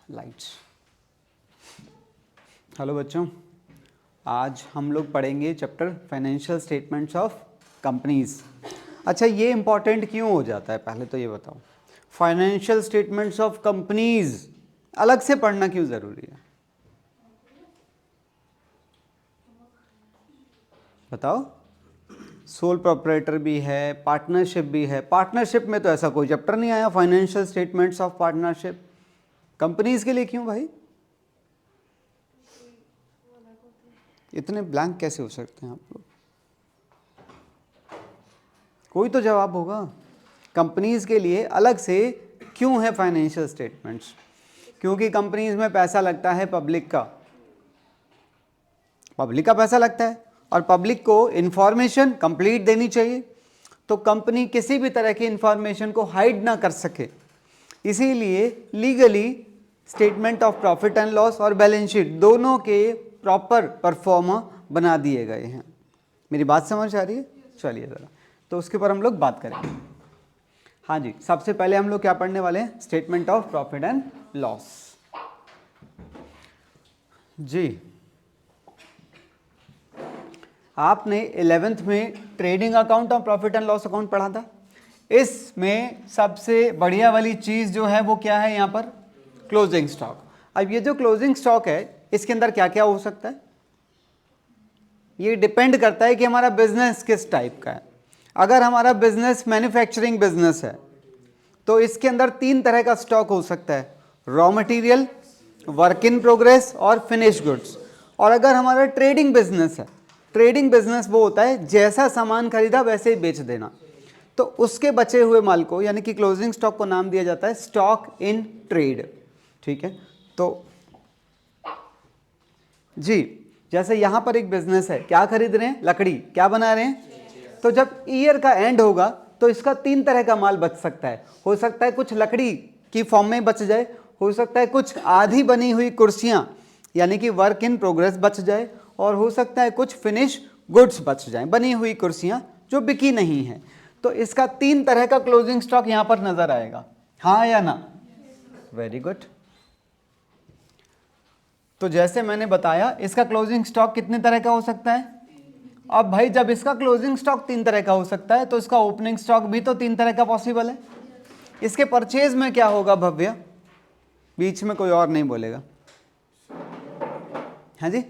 Lights. Hello बच्चों, आज हम लोग पढ़ेंगे chapter financial statements of companies. अच्छा, ये इंपॉर्टेंट क्यों हो जाता है, पहले तो ये बताओ। फाइनेंशियल स्टेटमेंट्स ऑफ कंपनीज अलग से पढ़ना क्यों ज़रूरी है, बताओ। सोल प्रोप्राइटर भी है, पार्टनरशिप भी है। पार्टनरशिप में तो ऐसा कोई चैप्टर नहीं आया, financial statements of partnership. Companies के लिए क्यों भाई, इतने ब्लैंक कैसे हो सकते हैं आप लोग? कोई तो जवाब होगा। कंपनीज के लिए अलग से क्यों है फाइनेंशियल स्टेटमेंट्स? क्योंकि कंपनीज में पैसा लगता है पब्लिक का पैसा लगता है, और पब्लिक को इंफॉर्मेशन कंप्लीट देनी चाहिए। तो कंपनी किसी भी तरह की इंफॉर्मेशन को हाइड ना कर सके, इसीलिए legally statement of profit and loss और बैलेंस शीट दोनों के प्रॉपर परफॉर्मा बना दिए गए हैं। मेरी बात समझ आ रही है? चलिए ज़रा तो उसके ऊपर हम लोग बात करेंगे। हाँ जी, सबसे पहले हम लोग क्या पढ़ने वाले हैं? Statement of profit and loss. जी, आपने 11th में ट्रेडिंग अकाउंट और प्रॉफिट एंड लॉस अकाउंट पढ़ा था। इसमें सबसे बढ़िया वाली चीज़ जो है वो क्या है यहाँ पर? Closing stock. अब ये जो क्लोजिंग स्टॉक है, इसके अंदर क्या क्या हो सकता है? ये डिपेंड करता है कि हमारा बिजनेस किस टाइप का है। अगर हमारा बिजनेस मैन्युफैक्चरिंग बिजनेस है तो इसके अंदर 3 तरह का स्टॉक हो सकता है: raw material, work in progress और फिनिश गुड्स। और अगर हमारा ट्रेडिंग बिजनेस है, ट्रेडिंग बिजनेस वो होता है जैसा सामान खरीदा वैसे ही बेच देना, तो उसके बचे हुए माल को यानी कि क्लोजिंग स्टॉक को नाम दिया जाता है स्टॉक इन ट्रेड। ठीक है, तो जी जैसे यहाँ पर एक बिजनेस है, क्या खरीद रहे हैं? लकड़ी। क्या बना रहे हैं? तो जब ईयर का एंड होगा तो इसका 3 तरह का माल बच सकता है। हो सकता है कुछ लकड़ी की फॉर्म में बच जाए, हो सकता है कुछ आधी बनी हुई कुर्सियां यानी कि वर्क इन प्रोग्रेस बच जाए, और हो सकता है कुछ फिनिश गुड्स बच जाए, बनी हुई कुर्सियां जो बिकी नहीं है। तो इसका 3 तरह का क्लोजिंग स्टॉक यहां पर नजर आएगा, हाँ या ना? Very good. तो जैसे मैंने बताया, इसका क्लोजिंग स्टॉक कितने तरह का हो सकता है? अब भाई जब इसका क्लोजिंग स्टॉक 3 तरह का हो सकता है तो इसका ओपनिंग स्टॉक भी तो 3 तरह का पॉसिबल है। इसके परचेज में क्या होगा भव्य? बीच में कोई और नहीं बोलेगा। हाँ जी,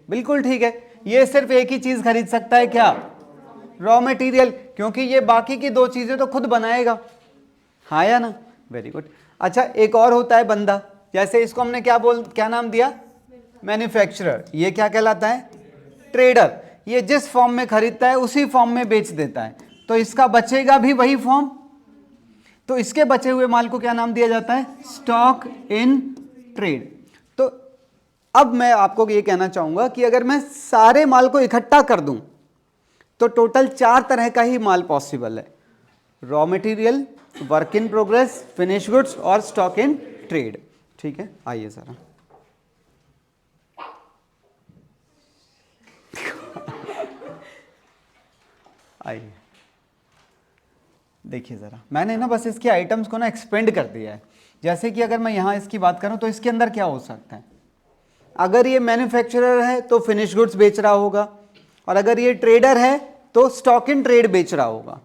बिल्कुल ठीक है। ये सिर्फ एक ही चीज खरीद सकता है, क्या? रॉ मटेरियल, क्योंकि ये बाकी की 2 चीजें तो खुद बनाएगा, हाँ या ना? Very good. अच्छा, एक और होता है बंदा, जैसे इसको हमने क्या नाम दिया? मैन्युफैक्चरर। ये क्या कहलाता है? ट्रेडर। ये जिस फॉर्म में खरीदता है उसी फॉर्म में बेच देता है, तो इसका बचेगा भी वही फॉर्म, तो इसके बचे हुए माल को क्या नाम दिया जाता है? Stock in trade. तो अब मैं आपको ये कहना चाहूंगा कि अगर मैं सारे माल को इकट्ठा कर दूं तो टोटल 4 तरह का ही माल पॉसिबल है: raw material, work in progress, finish goods और स्टॉक इन ट्रेड। ठीक है, आइए जरा आइए देखिए ज़रा, मैंने ना बस इसके आइटम्स को ना एक्सपेंड कर दिया है। जैसे कि अगर मैं यहाँ इसकी बात करूँ तो इसके अंदर क्या हो सकता है? अगर ये मैन्युफैक्चरर है तो फिनिश गुड्स बेच रहा होगा, और अगर ये ट्रेडर है तो स्टॉक इन ट्रेड बेच रहा होगा,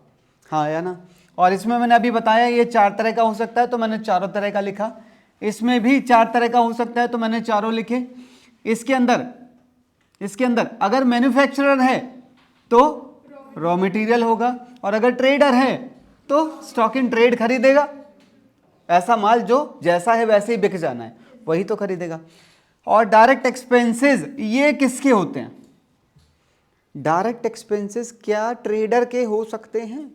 हाँ या ना? और इसमें मैंने अभी बताया ये 4 तरह का हो सकता है, तो मैंने चारों तरह का लिखा। इसमें भी 4 तरह का हो सकता है, तो मैंने चारों लिखे। इसके अंदर अगर मैन्युफैक्चरर है तो रॉ मटेरियल होगा, और अगर ट्रेडर है तो स्टॉक इन ट्रेड खरीदेगा। ऐसा माल जो जैसा है वैसे ही बिक जाना है, वही तो खरीदेगा। और डायरेक्ट एक्सपेंसेस ये किसके होते हैं? डायरेक्ट एक्सपेंसेस क्या ट्रेडर के हो सकते हैं?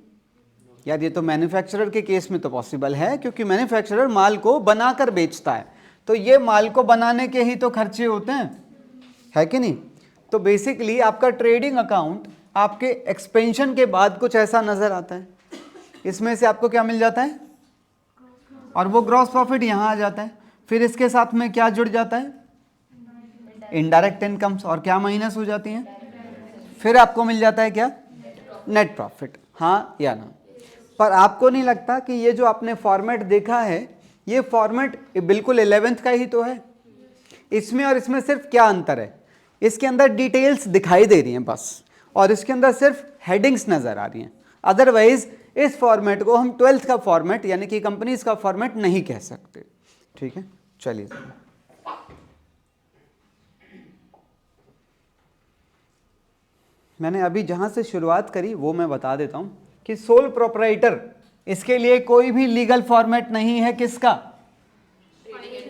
यार ये तो मैन्युफैक्चरर के केस में तो पॉसिबल है, क्योंकि मैन्युफैक्चरर माल को बनाकर बेचता है, तो ये माल को बनाने के ही तो खर्चे होते हैं, है कि नहीं? तो बेसिकली आपका ट्रेडिंग अकाउंट आपके एक्सपेंशन के बाद कुछ ऐसा नजर आता है। इसमें से आपको क्या मिल जाता है? और वो ग्रॉस प्रॉफिट यहाँ आ जाता है। फिर इसके साथ में क्या जुड़ जाता है? इनडायरेक्ट इनकम्स, और क्या माइनस हो जाती हैं? फिर आपको मिल जाता है क्या? नेट प्रॉफिट, हाँ या ना? पर आपको नहीं लगता कि ये जो आपने फॉर्मेट देखा है, ये फॉर्मेट बिल्कुल 11th का ही तो है। इसमें और इसमें सिर्फ क्या अंतर है, इसके अंदर डिटेल्स दिखाई दे रही हैं बस, और इसके अंदर सिर्फ हेडिंग्स नजर आ रही हैं। अदरवाइज इस फॉर्मेट को हम 12th का फॉर्मेट यानी कि कंपनीज का फॉर्मेट नहीं कह सकते। ठीक है, चलिए मैंने अभी जहां से शुरुआत करी वो मैं बता देता हूं कि सोल प्रोपराइटर, इसके लिए कोई भी लीगल फॉर्मेट नहीं है। किसका?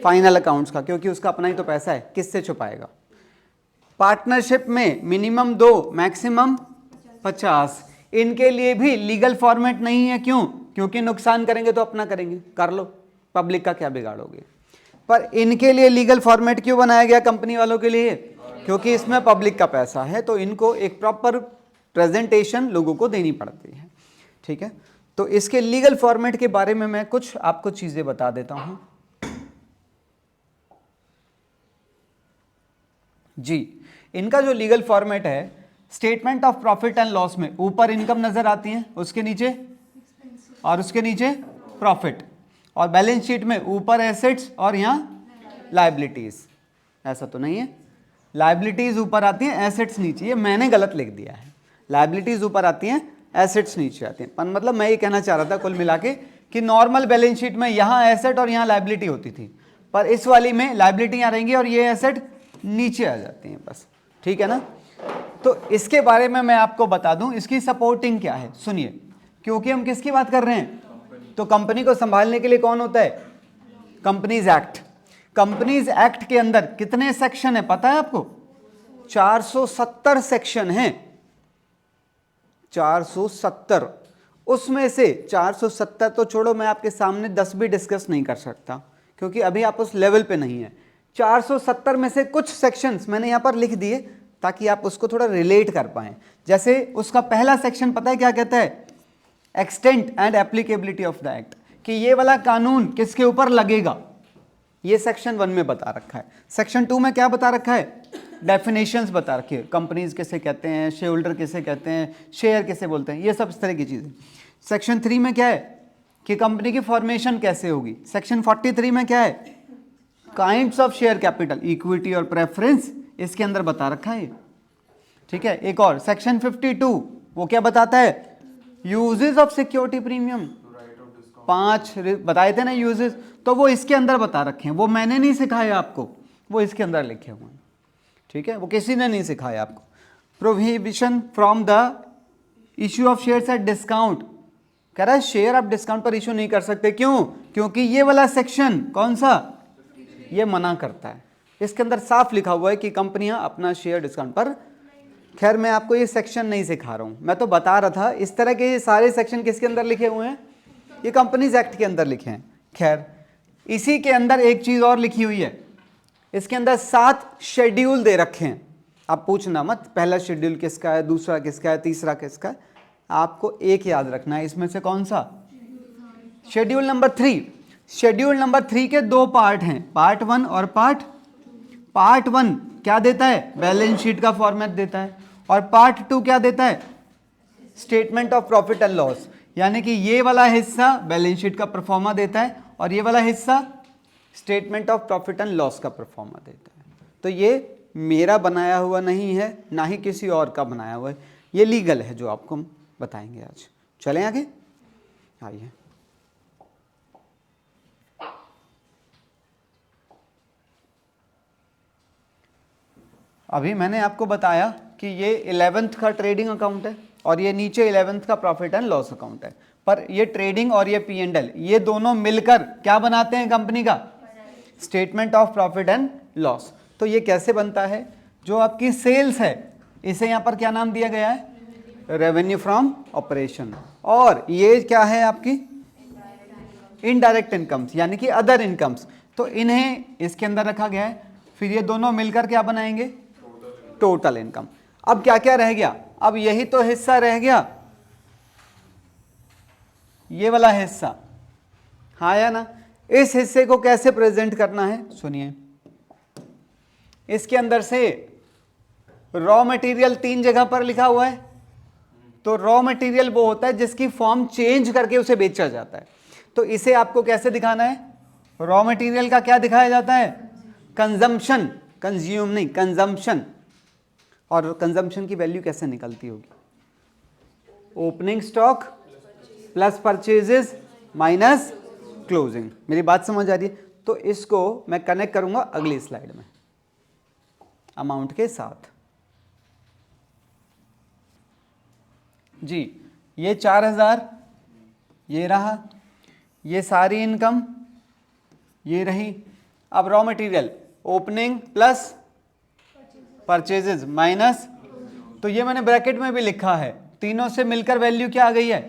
फाइनल अकाउंट्स का, क्योंकि उसका अपना ही तो पैसा है, किससे छुपाएगा। पार्टनरशिप में मिनिमम 2 मैक्सिमम 50, इनके लिए भी लीगल फॉर्मेट नहीं है। क्यों? क्योंकि नुकसान करेंगे तो अपना करेंगे, कर लो, पब्लिक का क्या बिगाड़ोगे। पर इनके लिए लीगल फॉर्मेट क्यों बनाया गया कंपनी वालों के लिए? क्योंकि इसमें पब्लिक का पैसा है, तो इनको एक प्रॉपर प्रेजेंटेशन लोगों को देनी पड़ती है। ठीक है, तो इसके लीगल फॉर्मेट के बारे में मैं कुछ आपको चीजें बता देता हूं जी। इनका जो लीगल फॉर्मेट है, statement of profit and loss में ऊपर इनकम नजर आती है, उसके नीचे और उसके नीचे प्रॉफिट, और बैलेंस शीट में ऊपर एसेट्स और यहाँ लायबिलिटीज। ऐसा तो नहीं है, लायबिलिटीज ऊपर आती हैं, एसेट्स नीचे। ये मैंने गलत लिख दिया है, लायबिलिटीज ऊपर आती हैं, एसेट्स नीचे आती हैं। पर मतलब मैं ये कहना चाह रहा था कुल मिला के कि नॉर्मल बैलेंस शीट में यहाँ एसेट और यहाँ लायबिलिटी होती थी, पर इस वाली में लायबिलिटी यहाँ रहेंगी और ये एसेट नीचे आ जाती हैं बस। ठीक है ना, तो इसके बारे में मैं आपको बता दूं, इसकी सपोर्टिंग क्या है सुनिए। क्योंकि हम किसकी बात कर रहे हैं, तो कंपनी को संभालने के लिए कौन होता है? Companies act. कंपनीज एक्ट के अंदर कितने सेक्शन है पता है आपको? 470 सेक्शन हैं, 470। उसमें से 470 तो छोड़ो, मैं आपके सामने 10 भी डिस्कस नहीं कर सकता, क्योंकि अभी आप उस लेवल पे नहीं है। 470 में से कुछ सेक्शंस मैंने यहां पर लिख दिए ताकि आप उसको थोड़ा रिलेट कर पाएं। जैसे उसका पहला सेक्शन पता है क्या कहता है? Extent and applicability of the act, कि ये वाला कानून किसके ऊपर लगेगा, ये सेक्शन 1 में बता रखा है। सेक्शन 2 में क्या बता रखा है? डेफिनेशंस बता रखी है, कंपनीज किसे कहते हैं, शेयर होल्डर किसे कहते हैं, शेयर किसे बोलते हैं, ये सब इस तरह की चीजें। सेक्शन 3 में क्या है कि कंपनी की फॉर्मेशन कैसे होगी। सेक्शन 43 में क्या है? Kinds of share capital, equity और प्रेफरेंस, इसके अंदर बता रखा है। ठीक है, एक और सेक्शन 52 वो क्या बताता है? यूजेस ऑफ सिक्योरिटी प्रीमियम, 5 बताए थे ना यूजेस, तो वो इसके अंदर बता रखे हैं। वो मैंने नहीं सिखाया आपको, वो इसके अंदर लिखे हुए हैं। ठीक है, वो किसी ने नहीं सिखाया आपको। Prohibition from the issue of shares at discount, कह रहा है शेयर आप डिस्काउंट पर इश्यू नहीं कर सकते। क्यों? क्योंकि ये वाला सेक्शन कौन सा, ये मना करता है। इसके अंदर साफ लिखा हुआ है कि कंपनियां अपना शेयर डिस्काउंट पर। खैर मैं आपको ये सेक्शन नहीं सिखा रहा हूं, मैं तो बता रहा था इस तरह के ये सारे सेक्शन किसके अंदर लिखे हुए हैं, ये कंपनीज एक्ट के अंदर लिखे हैं। खैर इसी के अंदर एक चीज और लिखी हुई है, इसके अंदर 7 शेड्यूल दे रखे हैं। आप पूछना मत पहला शेड्यूल किसका है, दूसरा किसका है, तीसरा किसका है, आपको एक याद रखना है, इसमें से कौन सा? Schedule number 3। शेड्यूल नंबर 3 के 2 पार्ट हैं, पार्ट 1 और पार्ट 1 क्या देता है? बैलेंस शीट का फॉर्मेट देता है, और पार्ट 2 क्या देता है? Statement of profit and loss, यानी कि ये वाला हिस्सा बैलेंस शीट का परफॉर्मा देता है और ये वाला हिस्सा statement of profit and loss का परफॉर्मा देता है। तो ये मेरा बनाया हुआ नहीं है, ना ही किसी और का बनाया हुआ है, ये लीगल है जो आपको हम बताएंगे आज। चलें आगे, आइए। अभी मैंने आपको बताया कि ये 11th का ट्रेडिंग अकाउंट है और ये नीचे 11th का प्रॉफिट एंड लॉस अकाउंट है, पर ये ट्रेडिंग और ये P&L ये दोनों मिलकर क्या बनाते हैं कंपनी का? Statement of profit and loss. तो ये कैसे बनता है? जो आपकी सेल्स है इसे यहाँ पर क्या नाम दिया गया है? Revenue from operation. और ये क्या है आपकी? इनडायरेक्ट इनकम्स, यानी कि अदर इनकम्स। तो इन्हें इसके अंदर रखा गया है, फिर ये दोनों मिलकर क्या बनाएंगे? Total income. अब क्या क्या रह गया? अब यही तो हिस्सा रह गया, ये वाला हिस्सा, हाँ या ना? इस हिस्से को कैसे प्रेजेंट करना है सुनिए। इसके अंदर से रॉ मटेरियल 3 जगह पर लिखा हुआ है। तो रॉ मटेरियल वो होता है जिसकी फॉर्म चेंज करके उसे बेचा जाता है। तो इसे आपको कैसे दिखाना है? रॉ मटेरियल का क्या दिखाया जाता है? कंजम्पशन, कंज्यूम नहीं, कंजम्पशन। और कंजम्पशन की वैल्यू कैसे निकलती होगी? Opening stock plus purchases minus closing. मेरी बात समझ आ रही है? तो इसको मैं कनेक्ट करूंगा अगली स्लाइड में अमाउंट के साथ। जी, ये 4000 ये रहा, ये सारी इनकम ये रही। अब raw material opening plus purchases minus, तो ये मैंने ब्रैकेट में भी लिखा है, तीनों से मिलकर वैल्यू क्या आ गई है?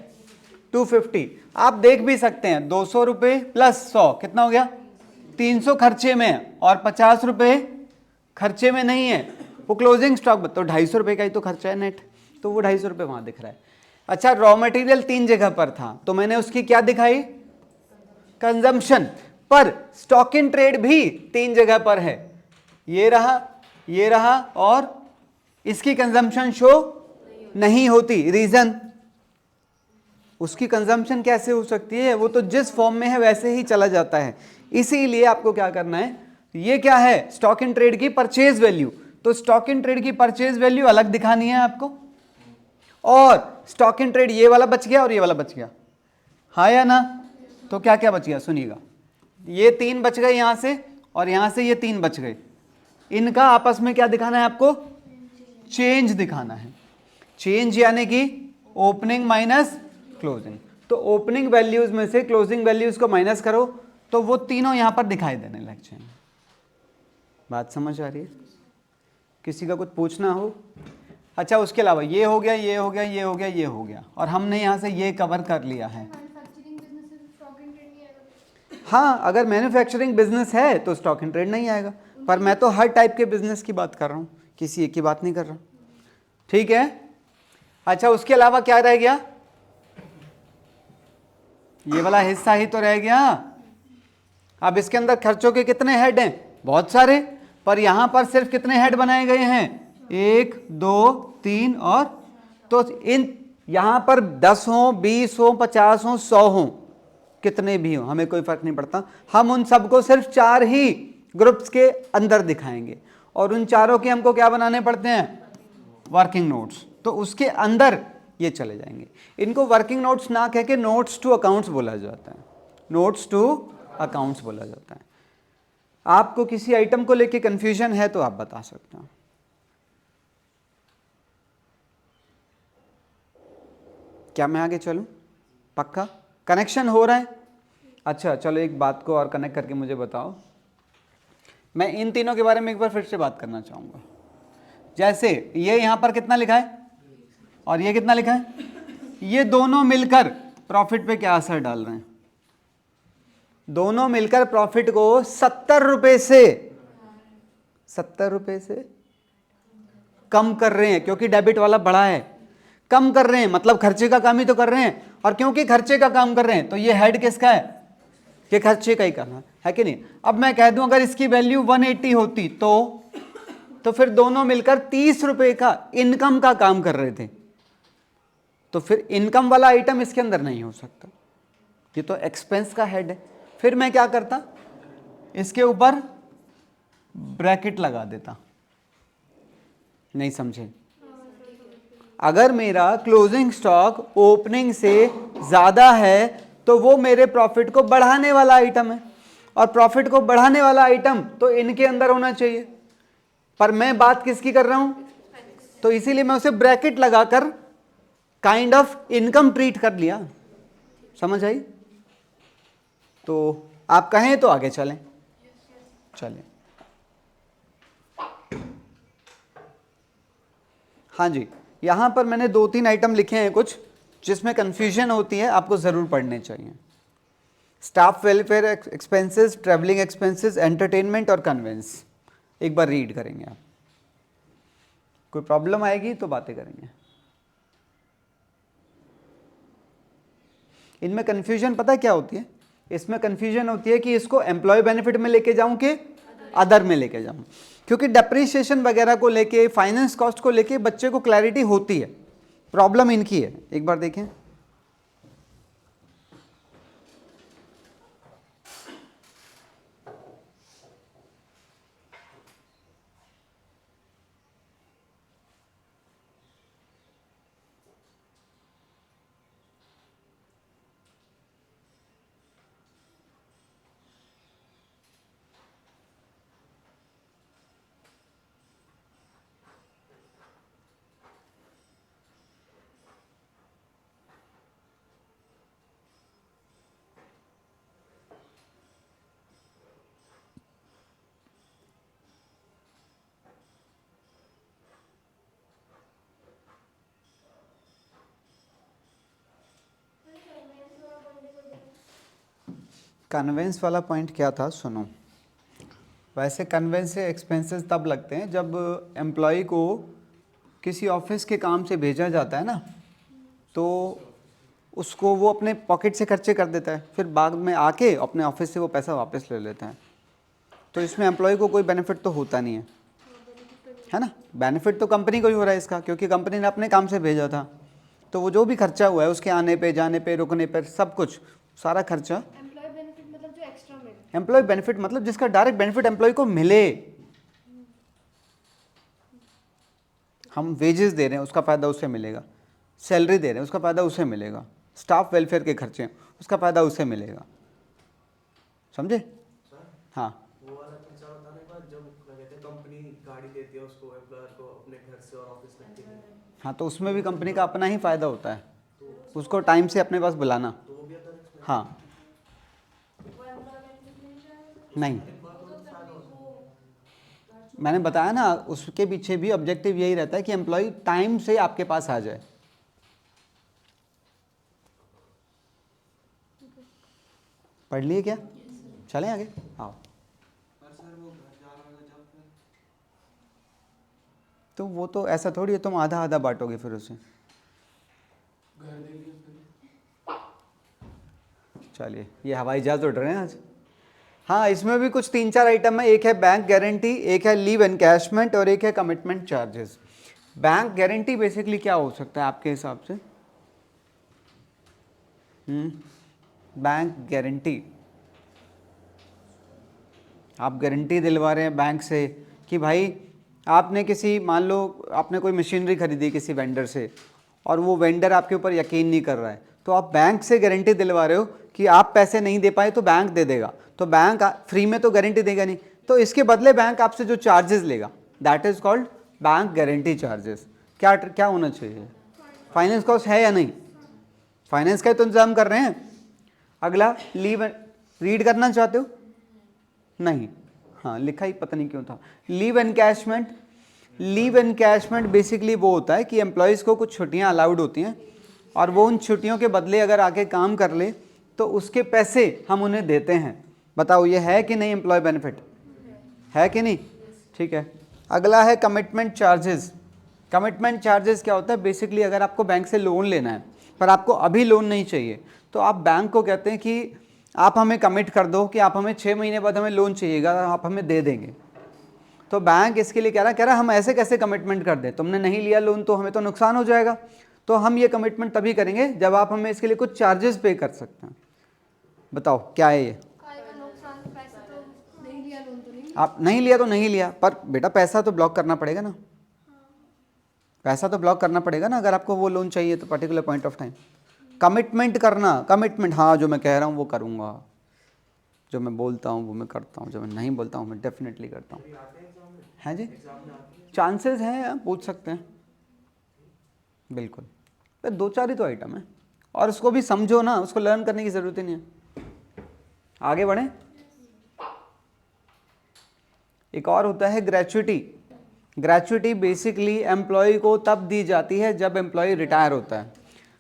250। आप देख भी सकते हैं 200 रुपये प्लस 100 कितना हो गया? 300 खर्चे में है और 50 रुपये खर्चे में नहीं है। वो क्लोजिंग स्टॉक तो 250 रुपये का ही तो खर्चा है नेट, तो वो 250 रुपये वहां दिख रहा है। अच्छा, रॉ मटेरियल 3 जगह पर था तो मैंने उसकी क्या दिखाई? कंजम्पशन। पर स्टॉक इन ट्रेड भी 3 जगह पर है, ये रहा और इसकी कंजम्पशन शो नहीं होती। रीजन, उसकी कंजम्पशन कैसे हो सकती है? वो तो जिस फॉर्म में है वैसे ही चला जाता है। इसीलिए आपको क्या करना है, ये क्या है? स्टॉक इन ट्रेड की परचेज वैल्यू। तो स्टॉक इन ट्रेड की परचेज वैल्यू अलग दिखानी है आपको, और स्टॉक इन ट्रेड ये वाला बच गया और ये वाला बच गया, हाँ या ना? तो क्या क्या बच गया सुनिएगा, ये 3 बच गए यहां से और यहां से ये 3 बच गए। इनका आपस में क्या दिखाना है आपको? चेंज दिखाना है। चेंज यानी कि ओपनिंग माइनस क्लोजिंग। तो ओपनिंग वैल्यूज में से क्लोजिंग वैल्यूज को माइनस करो तो वो तीनों यहां पर दिखाई देने लग जाएंगे। बात समझ आ रही है? किसी का कुछ पूछना हो? अच्छा, उसके अलावा ये हो गया, ये हो गया, ये हो गया, ये हो गया, और हमने यहां से ये कवर कर लिया है। हाँ, अगर मैन्युफैक्चरिंग बिजनेस है तो स्टॉक इन ट्रेड नहीं आएगा, पर मैं तो हर टाइप के बिजनेस की बात कर रहा हूं, किसी एक की बात नहीं कर रहा। ठीक है? अच्छा, उसके अलावा क्या रह गया? ये वाला हिस्सा ही तो रह गया। अब इसके अंदर खर्चों के कितने हेड हैं? बहुत सारे, पर यहां पर सिर्फ कितने हेड बनाए गए हैं? 1 2 3 और, तो इन यहां पर 10 हो, 20 हो, 50 हो, 100 हो, कितने भी हो हमें कोई फर्क नहीं पड़ता। हम उन सबको सिर्फ 4 ही ग्रुप्स के अंदर दिखाएंगे और उन चारों के हमको क्या बनाने पड़ते हैं? Working notes. तो उसके अंदर ये चले जाएंगे। इनको वर्किंग नोट्स ना कह के नोट्स टू अकाउंट्स बोला जाता है, नोट्स टू अकाउंट्स बोला जाता है। आपको किसी आइटम को लेके कंफ्यूजन है तो आप बता सकते हो। क्या मैं आगे चलूं? पक्का कनेक्शन हो रहा है? अच्छा चलो, एक बात को और कनेक्ट करके मुझे बताओ। मैं इन तीनों के बारे में एक बार फिर से बात करना चाहूंगा। जैसे ये यहां पर कितना लिखा है और ये कितना लिखा है, ये दोनों मिलकर प्रॉफिट पे क्या असर डाल रहे हैं? दोनों मिलकर प्रॉफिट को 70 रुपए से कम कर रहे हैं, क्योंकि डेबिट वाला बढ़ा है। कम कर रहे हैं मतलब खर्चे का काम ही तो कर रहे हैं, और क्योंकि खर्चे का काम कर रहे हैं तो ये हेड किसका है? ये खर्चे का ही करना है कि नहीं? अब मैं कह दूं अगर इसकी वैल्यू 180 होती तो फिर दोनों मिलकर 30 रुपए का इनकम का काम कर रहे थे, तो फिर इनकम वाला आइटम इसके अंदर नहीं हो सकता, ये तो एक्सपेंस का हेड है। फिर मैं क्या करता, इसके ऊपर ब्रैकेट लगा देता। नहीं समझे? अगर मेरा क्लोजिंग स्टॉक ओपनिंग से ज्यादा है तो वो मेरे प्रॉफिट को बढ़ाने वाला आइटम है, और प्रॉफिट को बढ़ाने वाला आइटम तो इनके अंदर होना चाहिए, पर मैं बात किसकी कर रहा हूं? तो इसीलिए मैं उसे ब्रैकेट लगाकर काइंड ऑफ इनकम ट्रीट कर लिया। समझ आई? तो आप कहें तो आगे चलें। चलें। हाँ जी, यहां पर मैंने 2-3 आइटम लिखे हैं कुछ जिसमें कंफ्यूजन होती है, आपको जरूर पढ़ने चाहिए। Staff welfare expenses, travelling expenses, entertainment और कन्वेंस। एक बार रीड करेंगे आप, कोई प्रॉब्लम आएगी तो बातें करेंगे। इनमें कंफ्यूजन पता है क्या होती है? इसमें कंफ्यूजन होती है कि इसको एम्प्लॉय बेनिफिट में लेके जाऊं कि अदर में लेके जाऊं, क्योंकि डेप्रिसिएशन वगैरह को लेके, फाइनेंस कॉस्ट को लेके बच्चे को क्लैरिटी होती है। प्रॉब्लम इनकी है। एक बार देखें, कन्वेंस वाला पॉइंट क्या था, सुनो। वैसे कन्वेंस से एक्सपेंसेस तब लगते हैं जब एम्प्लॉय को किसी ऑफिस के काम से भेजा जाता है ना, तो उसको वो अपने पॉकेट से खर्चे कर देता है, फिर बाद में आके अपने ऑफिस से वो पैसा वापस ले लेता है। तो इसमें एम्प्लॉय को कोई बेनिफिट तो होता नहीं है ना। बेनिफिट तो कंपनी को ही हो रहा है इसका, क्योंकि कंपनी ने अपने काम से भेजा था। तो वो जो भी खर्चा हुआ है उसके आने पे, जाने पे, रुकने पर, सब कुछ, सारा खर्चा। एम्प्लॉय बेनिफिट मतलब जो एक्स्ट्रा मिले। एम्प्लॉय बेनिफिट मतलब जिसका डायरेक्ट बेनिफिट एम्प्लॉय को मिले। हम वेजेस दे रहे हैं, उसका फ़ायदा उसे मिलेगा। सैलरी दे रहे हैं, उसका फ़ायदा उसे मिलेगा। स्टाफ वेलफेयर के खर्चे हैं, उसका फ़ायदा उसे मिलेगा। समझे? हाँ, वो वाला खर्चा बताने के बाद जब क्या कहते हैं कंपनी गाड़ी देती है उसको, एम्प्लॉयर को, अपने घर से और ऑफिस तक के लिए, हाँ, तो उसमें भी कंपनी का अपना ही फ़ायदा होता है, उसको टाइम से अपने पास बुलाना। तो वो भी अदर एक्सपेंस। हाँ, वो एम्प्लॉय बेनिफिट नहीं जाएगा। नहीं, मैंने बताया ना, उसके पीछे भी ऑब्जेक्टिव यही रहता है कि एम्प्लॉय टाइम से आपके पास आ जाए। पढ़ लिए क्या? चलें आगे, आओ। तो वो तो ऐसा थोड़ी है तुम आधा आधा बांटोगे फिर उसे। चलिए, ये हवाई जहाज उड़ रहे हैं आज। हाँ, इसमें भी कुछ 3-4 आइटम है। एक है बैंक गारंटी, एक है लीव एनकैशमेंट और एक है commitment charges. Bank guarantee basically क्या हो सकता है आपके हिसाब से? बैंक गारंटी, आप गारंटी दिलवा रहे हैं बैंक से कि भाई आपने किसी, मान लो आपने कोई मशीनरी खरीदी किसी वेंडर से और वो वेंडर आपके ऊपर यकीन नहीं कर रहा है, तो आप बैंक से गारंटी दिलवा रहे हो कि आप पैसे नहीं दे पाए तो बैंक दे देगा। तो बैंक फ्री में तो गारंटी देगा नहीं, तो इसके बदले बैंक आपसे जो चार्जेस लेगा, that is called bank guarantee charges. क्या क्या होना चाहिए? फाइनेंस कॉस्ट है या नहीं? फाइनेंस का ही तो इंतजाम कर रहे हैं। अगला लीव, रीड करना चाहते हो? नहीं, हाँ लिखा ही पता नहीं क्यों था। Leave encashment, leave encashment basically वो होता है कि एम्प्लॉयज़ को कुछ छुट्टियां अलाउड होती हैं और वो उन छुट्टियों के बदले अगर आके काम कर ले तो उसके पैसे हम उन्हें देते हैं। बताओ ये है कि नहीं एम्प्लॉय बेनिफिट? है कि नहीं? ठीक है। अगला है कमिटमेंट चार्जेस। कमिटमेंट चार्जेस क्या होता है? बेसिकली अगर आपको बैंक से लोन लेना है पर आपको अभी लोन नहीं चाहिए, तो आप बैंक को कहते हैं कि आप हमें कमिट कर दो कि आप हमें 6 महीने बाद हमें लोन चाहिएगा, आप हमें दे देंगे। तो बैंक इसके लिए कह रहा हम ऐसे कैसे कमिटमेंट कर दें, तुमने नहीं लिया लोन तो हमें तो नुकसान हो जाएगा, तो हम ये कमिटमेंट तभी करेंगे जब आप हमें इसके लिए कुछ चार्जेस पे कर सकते हैं। बताओं क्या है ये? काय का नुकसान, पैसा तो नहीं लिया, लोन तो नहीं। आप नहीं लिया तो नहीं लिया, पर बेटा पैसा तो ब्लॉक करना पड़ेगा ना, पैसा तो ब्लॉक करना पड़ेगा ना अगर आपको वो लोन चाहिए तो particular point of time. Commitment करना, कमिटमेंट, हाँ जो मैं कह रहा हूँ वो करूँगा, जो मैं बोलता हूँ वो मैं करता हूँ, जो मैं नहीं बोलता हूँ मैं डेफिनेटली करता हूँ। हैं जी? चांसेस हैं, आप पूछ सकते हैं बिल्कुल। तो 2-4 ही तो आइटम है और उसको भी समझो ना, उसको लर्न करने की ज़रूरत ही नहीं है। आगे बढ़ें। एक और होता है ग्रेचुइटी। ग्रेचुइटी बेसिकली एम्प्लॉय को तब दी जाती है जब एम्प्लॉय रिटायर होता है।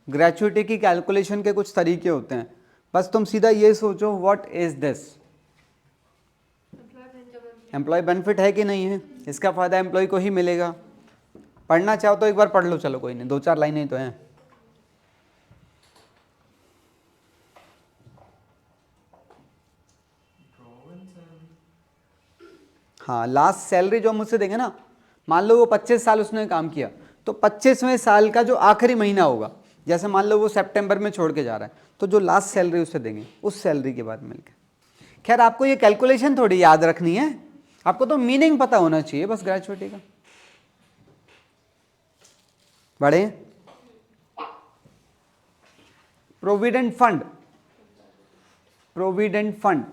ग्रेचुइटी की कैलकुलेशन के कुछ तरीके होते हैं, बस तुम सीधा ये सोचो what is this. Employee benefit है कि नहीं है? इसका फ़ायदा एम्प्लॉय को ही मिलेगा। पढ़ना चाहो तो एक बार पढ़ लो, चलो कोई नहीं, 2-4 लाइनें ही तो हैं। हाँ, लास्ट सैलरी जो हम उससे देंगे ना, मान लो वो 25 साल उसने काम किया, तो 25वें साल का जो आखिरी महीना होगा, जैसे मान लो वो सितंबर में छोड़ के जा रहा है, तो जो लास्ट सैलरी उसे देंगे उस सैलरी के बाद मिलकर। खैर आपको ये कैलकुलेशन थोड़ी याद रखनी है, आपको तो मीनिंग पता होना चाहिए बस ग्रेचुइटी का। बढ़े। प्रोविडेंट फंड, प्रोविडेंट फंड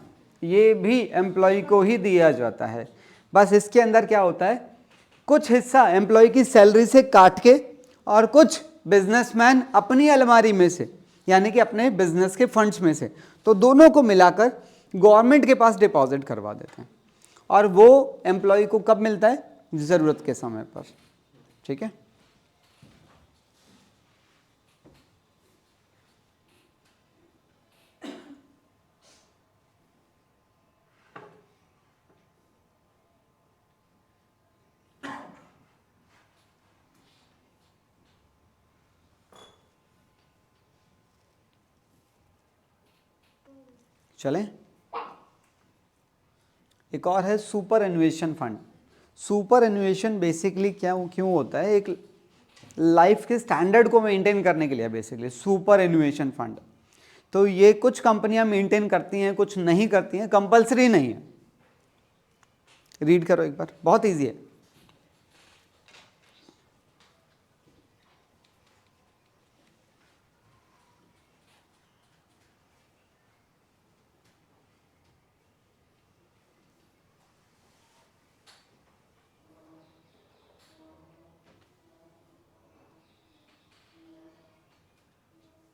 ये भी एम्प्लॉय को ही दिया जाता है। बस इसके अंदर क्या होता है, कुछ हिस्सा एम्प्लॉय की सैलरी से काट के और कुछ बिजनेसमैन अपनी अलमारी में से, यानी कि अपने बिजनेस के फंड्स में से, तो दोनों को मिलाकर गवर्नमेंट के पास डिपॉजिट करवा देते हैं और वो एम्प्लॉय को कब मिलता है? ज़रूरत के समय पर। ठीक है। चलें, एक और है सुपर एनुएशन फंड। सुपर एनुएशन बेसिकली क्यों होता है, एक लाइफ के स्टैंडर्ड को मेंटेन करने के लिए बेसिकली सुपर एनुएशन फंड। तो ये कुछ कंपनियां मेंटेन करती हैं, कुछ नहीं करती हैं, कंपलसरी नहीं है। रीड करो एक बार, बहुत इजी है।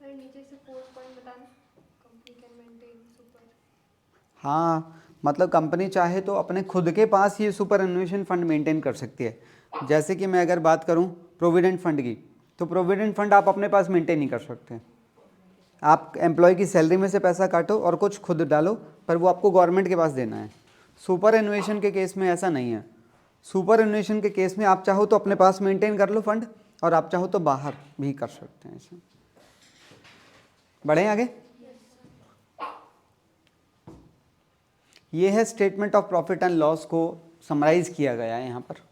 सर नीचे से 4 पॉइंट बताना, कंपनी कैन मेंटेन सुपर। हाँ, मतलब कंपनी चाहे तो अपने खुद के पास ये सुपर एनुएशन फंड मेंटेन कर सकती है। जैसे कि मैं अगर बात करूं प्रोविडेंट फंड की, तो प्रोविडेंट फंड आप अपने पास मेंटेन नहीं कर सकते। आप एम्प्लॉय की सैलरी में से पैसा काटो और कुछ खुद डालो, पर वो आपको गवर्नमेंट के पास देना है। सुपर एनुएशन के केस में ऐसा नहीं है। सुपर एनुएशन के केस में आप चाहो तो अपने पास मेंटेन कर लो फंड, और आप चाहो तो बाहर भी कर सकते हैं। ऐसे बढ़ें आगे। ये है statement of profit and loss को समराइज किया गया है यहाँ पर।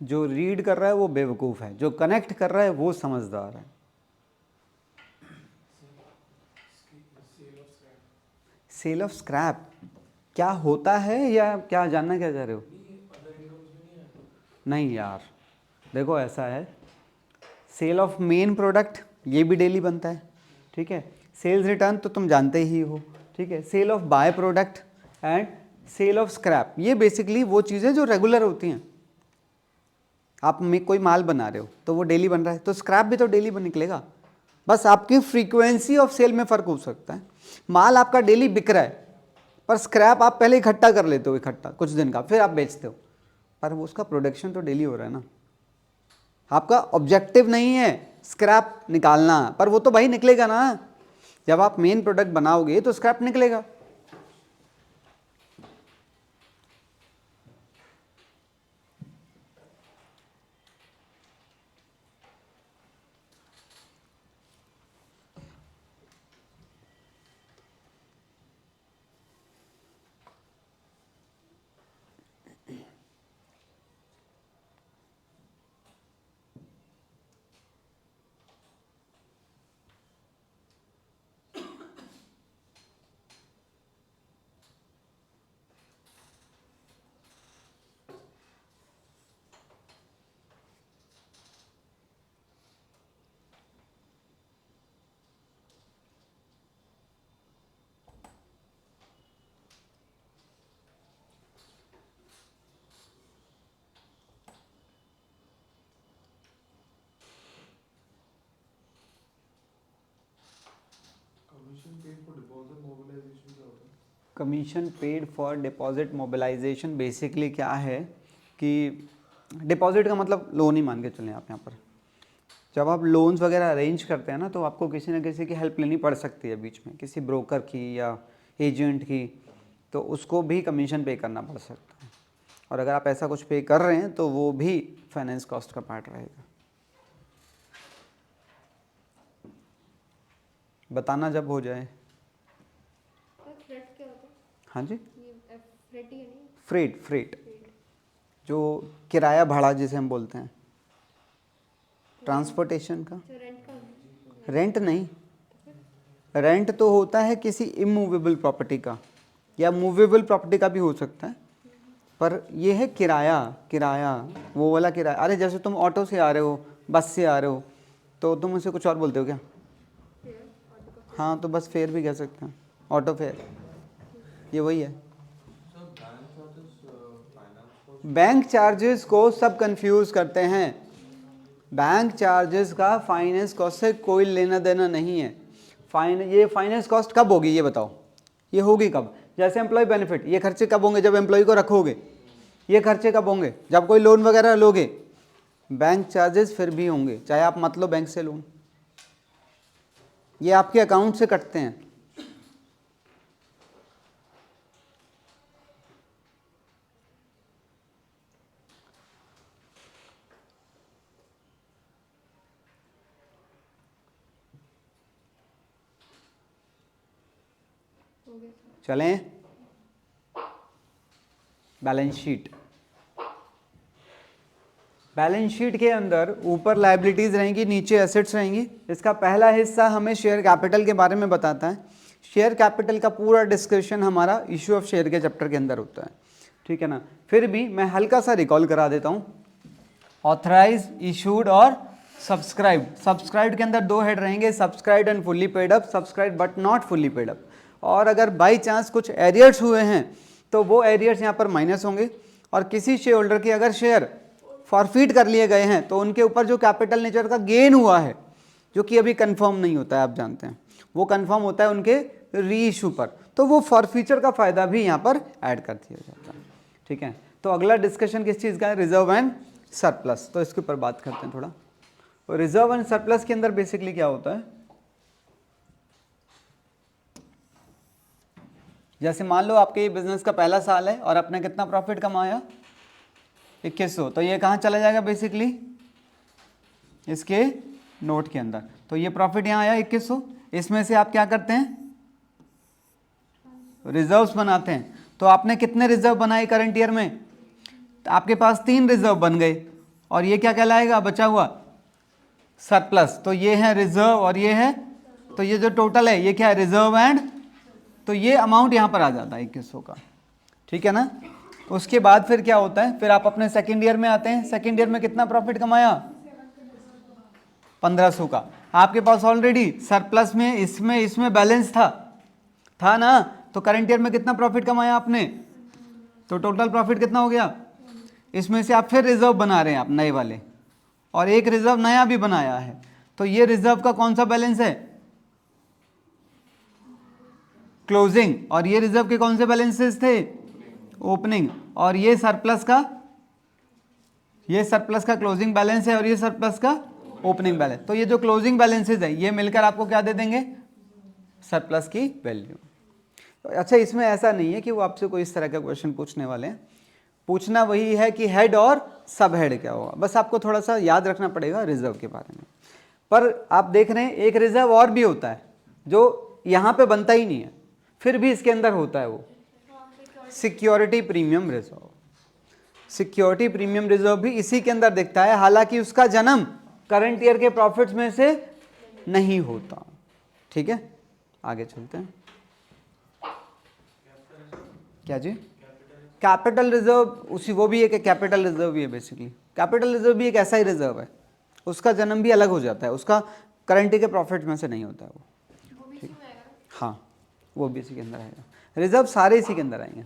जो रीड कर रहा है वो बेवकूफ़ है, जो कनेक्ट कर रहा है वो समझदार है। सेल ऑफ स्क्रैप क्या होता है, या क्या जानना क्या चाह रहे हो? नहीं यार, देखो ऐसा है, सेल ऑफ मेन प्रोडक्ट ये भी डेली बनता है, ठीक है। सेल्स रिटर्न तो तुम जानते ही हो, ठीक है। Sale of by product and sale of scrap, ये बेसिकली वो चीज़ें जो रेगुलर होती हैं। आप में कोई माल बना रहे हो तो वो डेली बन रहा है, तो स्क्रैप भी तो डेली बन निकलेगा। बस आपकी फ्रीक्वेंसी ऑफ सेल में फ़र्क हो सकता है। माल आपका डेली बिक रहा है, पर स्क्रैप आप पहले इकट्ठा कर लेते हो, इकट्ठा कुछ दिन का, फिर आप बेचते हो, पर वो उसका प्रोडक्शन तो डेली हो रहा है ना। आपका ऑब्जेक्टिव नहीं है स्क्रैप निकालना, पर वो तो भाई निकलेगा ना। जब आप मेन प्रोडक्ट बनाओगे तो स्क्रैप निकलेगा। Commission paid for deposit mobilization basically क्या है कि डिपॉजिट का मतलब लोन ही मान के चलें आप। यहाँ पर जब आप लोन्स वगैरह अरेंज करते हैं ना, तो आपको किसी न किसी की हेल्प लेनी पड़ सकती है बीच में, किसी ब्रोकर की या एजेंट की, तो उसको भी कमीशन पे करना पड़ सकता है। और अगर आप ऐसा कुछ पे कर रहे हैं तो वो भी फाइनेंस कॉस्ट का पार्ट रहेगा। बताना जब हो जाए। फ्रेट क्या होता है? हाँ जी, ये फ्रेट ही है नहीं? फ्रेट, फ्रेट जो किराया भाड़ा जिसे हम बोलते हैं, ट्रांसपोर्टेशन का। रेंट का? रेंट नहीं, रेंट तो होता है किसी इमूवेबल प्रॉपर्टी का, या मूवेबल प्रॉपर्टी का भी हो सकता है, पर ये है किराया। किराया वो वाला किराया। अरे जैसे तुम ऑटो से आ रहे हो, बस से आ रहे हो, तो तुम उसे कुछ और बोलते हो क्या? हाँ, तो बस फेयर भी कह सकते हैं, ऑटो फेयर, ये वही है। बैंक चार्जेस को सब कंफ्यूज करते हैं। बैंक चार्जेस का फाइनेंस कॉस्ट से कोई लेना देना नहीं है। ये फाइनेंस कॉस्ट कब होगी ये बताओ, ये होगी कब? जैसे एम्प्लॉय बेनिफिट, ये खर्चे कब होंगे? जब एम्प्लॉय को रखोगे। ये खर्चे कब होंगे? जब कोई लोन वगैरह लोगे। बैंक चार्जेस फिर भी होंगे, चाहे आप मत लो बैंक से लोन, ये आपके अकाउंट से कटते हैं। हो गया सर। चलें, बैलेंस शीट। बैलेंस शीट के अंदर ऊपर लायबिलिटीज रहेंगी, नीचे एसेट्स रहेंगी। इसका पहला हिस्सा हमें शेयर कैपिटल के बारे में बताता है। शेयर कैपिटल का पूरा डिस्कशन हमारा इशू ऑफ शेयर के चैप्टर के अंदर होता है, ठीक है ना। फिर भी मैं हल्का सा रिकॉल करा देता हूँ। ऑथराइज, इशूड और सब्सक्राइब। सब्सक्राइब के अंदर 2 हेड रहेंगे, subscribe and fully paid up, subscribe but not fully paid up. और अगर बाई चांस कुछ एरियर्स हुए हैं तो वो एरियर्स यहाँ पर माइनस होंगे। और किसी शेयर होल्डर के अगर शेयर फॉरफीट कर लिए गए हैं तो उनके ऊपर जो कैपिटल नेचर का गेन हुआ है, जो कि अभी कंफर्म नहीं होता है, आप जानते हैं, वो कंफर्म होता है उनके री इशू पर, तो वो फॉरफीचर का फ़ायदा भी यहाँ पर ऐड कर दिया जाता है, ठीक है। तो अगला डिस्कशन किस चीज़ का है? Reserve and surplus. तो इसके ऊपर बात करते हैं थोड़ा। तो रिजर्व एंड सरप्लस के अंदर बेसिकली क्या होता है, जैसे मान लो आपके बिजनेस का पहला साल है और आपने कितना प्रॉफिट कमाया? 2100। तो ये कहाँ चला जाएगा? बेसिकली इसके नोट के अंदर। तो ये प्रॉफिट यहाँ आया 2100, इसमें से आप क्या करते हैं? रिजर्व्स बनाते हैं। तो आपने कितने रिजर्व बनाए करंट ईयर में? तो आपके पास 3 रिजर्व बन गए और ये क्या कहलाएगा? बचा हुआ सरप्लस। तो ये है रिजर्व और ये है, तो ये जो टोटल है ये क्या है? रिजर्व एंड, तो ये अमाउंट यहाँ पर आ जाता है 2100 का, ठीक है ना। उसके बाद फिर क्या होता है? फिर आप अपने सेकेंड ईयर में आते हैं। सेकेंड ईयर में कितना प्रॉफिट कमाया? 1500 का। आपके पास ऑलरेडी सरप्लस में इसमें बैलेंस था ना। तो करंट ईयर में कितना प्रॉफिट कमाया आपने? तो टोटल प्रॉफिट कितना हो गया? इसमें से आप फिर रिजर्व बना रहे हैं आप नए वाले, और एक रिजर्व नया भी बनाया है। तो ये रिजर्व का कौन सा बैलेंस है? क्लोजिंग। और ये रिजर्व के कौन से बैलेंसेस थे? ओपनिंग। और ये सरप्लस का क्लोजिंग बैलेंस है और ये सरप्लस का ओपनिंग बैलेंस। तो ये जो क्लोजिंग बैलेंसेस है ये मिलकर आपको क्या दे देंगे? सरप्लस की वैल्यू। अच्छा, इसमें ऐसा नहीं है कि वो आपसे कोई इस तरह का क्वेश्चन पूछने वाले हैं। पूछना वही है कि हेड और सब हेड क्या होगा, बस आपको थोड़ा सा याद रखना पड़ेगा रिजर्व के बारे में। पर आप देख रहे हैं एक रिजर्व और भी होता है जो यहाँ पे बनता ही नहीं है, फिर भी इसके अंदर होता है, वो security premium reserve. Security premium reserve भी इसी के अंदर दिखता है, हालांकि उसका जन्म करंट ईयर के प्रॉफिट्स में से नहीं होता, ठीक है। आगे चलते हैं। क्या जी? कैपिटल रिजर्व उसी वो भी एक कैपिटल रिजर्व भी है। बेसिकली कैपिटल रिजर्व भी एक ऐसा ही रिजर्व है, उसका जन्म भी अलग हो जाता है, उसका करंट ईयर के प्रॉफिट में से नहीं होता है वो, ठीक। हाँ, वो भी इसी के अंदर आएगा। रिजर्व सारे इसी के अंदर आएंगे,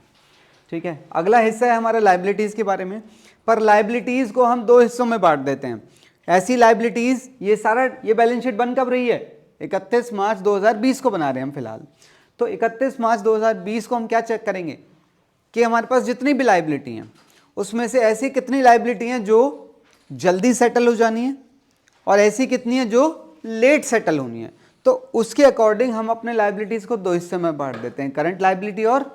ठीक है। अगला हिस्सा है हमारा लायबिलिटीज़ के बारे में। पर लायबिलिटीज़ को हम 2 हिस्सों में बांट देते हैं। ऐसी लायबिलिटीज़, ये बैलेंस शीट बन कब रही है? 31 मार्च 2020 को बना रहे हैं हम फिलहाल। तो 31 मार्च 2020 को हम क्या चेक करेंगे कि हमारे पास जितनी भी लायबिलिटी हैं उसमें से ऐसी कितनी लायबिलिटी हैं जो जल्दी सेटल हो जानी है और ऐसी कितनी है जो लेट सेटल होनी है। तो उसके अकॉर्डिंग हम अपने लायबिलिटीज़ को 2 हिस्से में बांट देते हैं, करंट लायबिलिटी और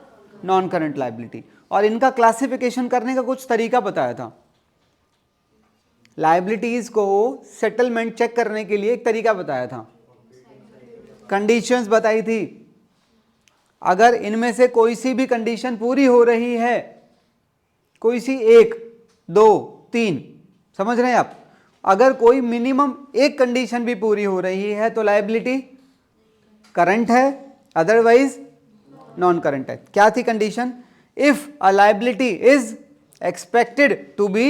नॉन करंट लायबिलिटी। और इनका क्लासिफिकेशन करने का कुछ तरीका बताया था। लायबिलिटीज़ को सेटलमेंट चेक करने के लिए एक तरीका बताया था, कंडीशंस बताई थी। अगर इनमें से कोई सी भी कंडीशन पूरी हो रही है, कोई सी 1, 2, 3, समझ रहे हैं आप, अगर कोई मिनिमम एक कंडीशन भी पूरी हो रही है तो लायबिलिटी करंट है, अदरवाइज नॉन करंट है। क्या थी condition? If a liability is expected to be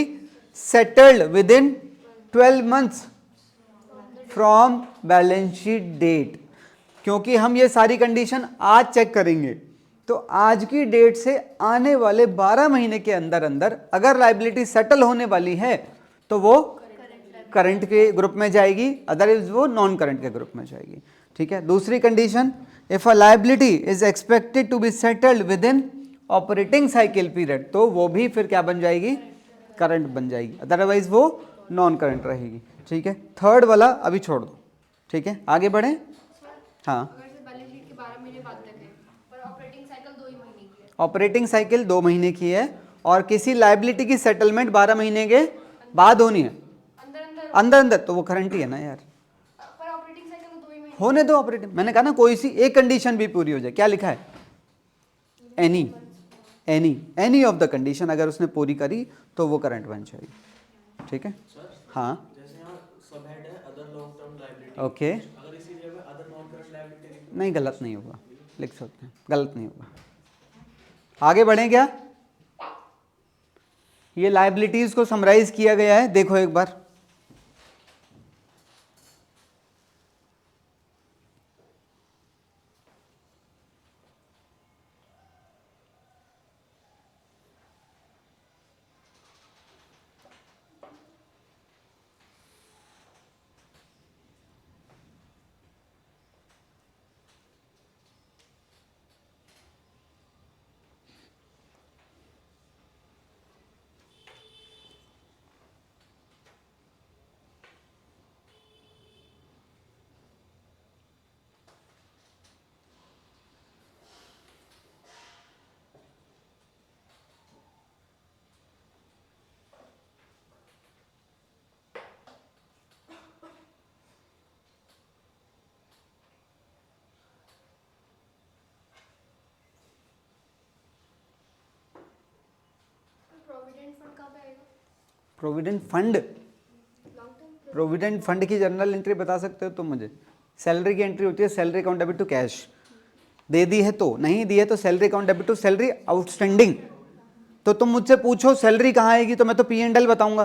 settled within 12 months from balance sheet date. क्योंकि हम ये सारी कंडीशन आज चेक करेंगे, तो आज की डेट से आने वाले 12 महीने के अंदर अंदर अगर लायबिलिटी सेटल होने वाली है तो वो करंट के ग्रुप में जाएगी, अदरवाइज वो नॉन करंट के ग्रुप में जाएगी, ठीक है। दूसरी condition, if a liability is expected to be settled within operating cycle period, तो वो भी फिर क्या बन जाएगी, करंट बन जाएगी, अदरवाइज वो नॉन करंट रहेगी, ठीक है। थर्ड वाला अभी छोड़ दो, ठीक है, आगे बढ़ें। हाँ, अगर से बैलेंस शीट के 12 महीने बाद तक है पर ऑपरेटिंग साइकिल 2 ही महीने की है। ऑपरेटिंग साइकिल 2 महीने की है और किसी लायबिलिटी की सेटलमेंट 12 महीने के बाद होनी है, अंदर अंदर अंदर अंदर, तो वो करंट ही है ना यार। पर ऑपरेटिंग साइकिल तो 2 ही महीने। होने दो ऑपरेटिंग, मैंने कहा ना कोई सी एक कंडीशन भी पूरी हो जाए, क्या लिखा है, any any of the condition अगर उसने पूरी करी तो वो करंट बन जाएगी, ठीक है। सर हाँ, जैसे यहाँ सब हेड है other long term liability, okay, अगर इसी जगह में अदर नॉन करंट लायबिलिटी नहीं गलत नहीं होगा, लिख सकते हैं, गलत नहीं होगा। आगे बढ़ें क्या, ये लायबिलिटीज को समराइज किया गया है, देखो एक बार। प्रोविडेंट फंड कहाँ पे आएगा? Provident fund, long term provident fund की जर्नल एंट्री बता सकते हो तुम मुझे। सैलरी की एंट्री होती है salary account debit to cash, दे दी है तो, नहीं दी है तो salary account debit to salary outstanding. तो तुम मुझसे पूछो सैलरी कहाँ आएगी तो मैं तो P&L बताऊंगा।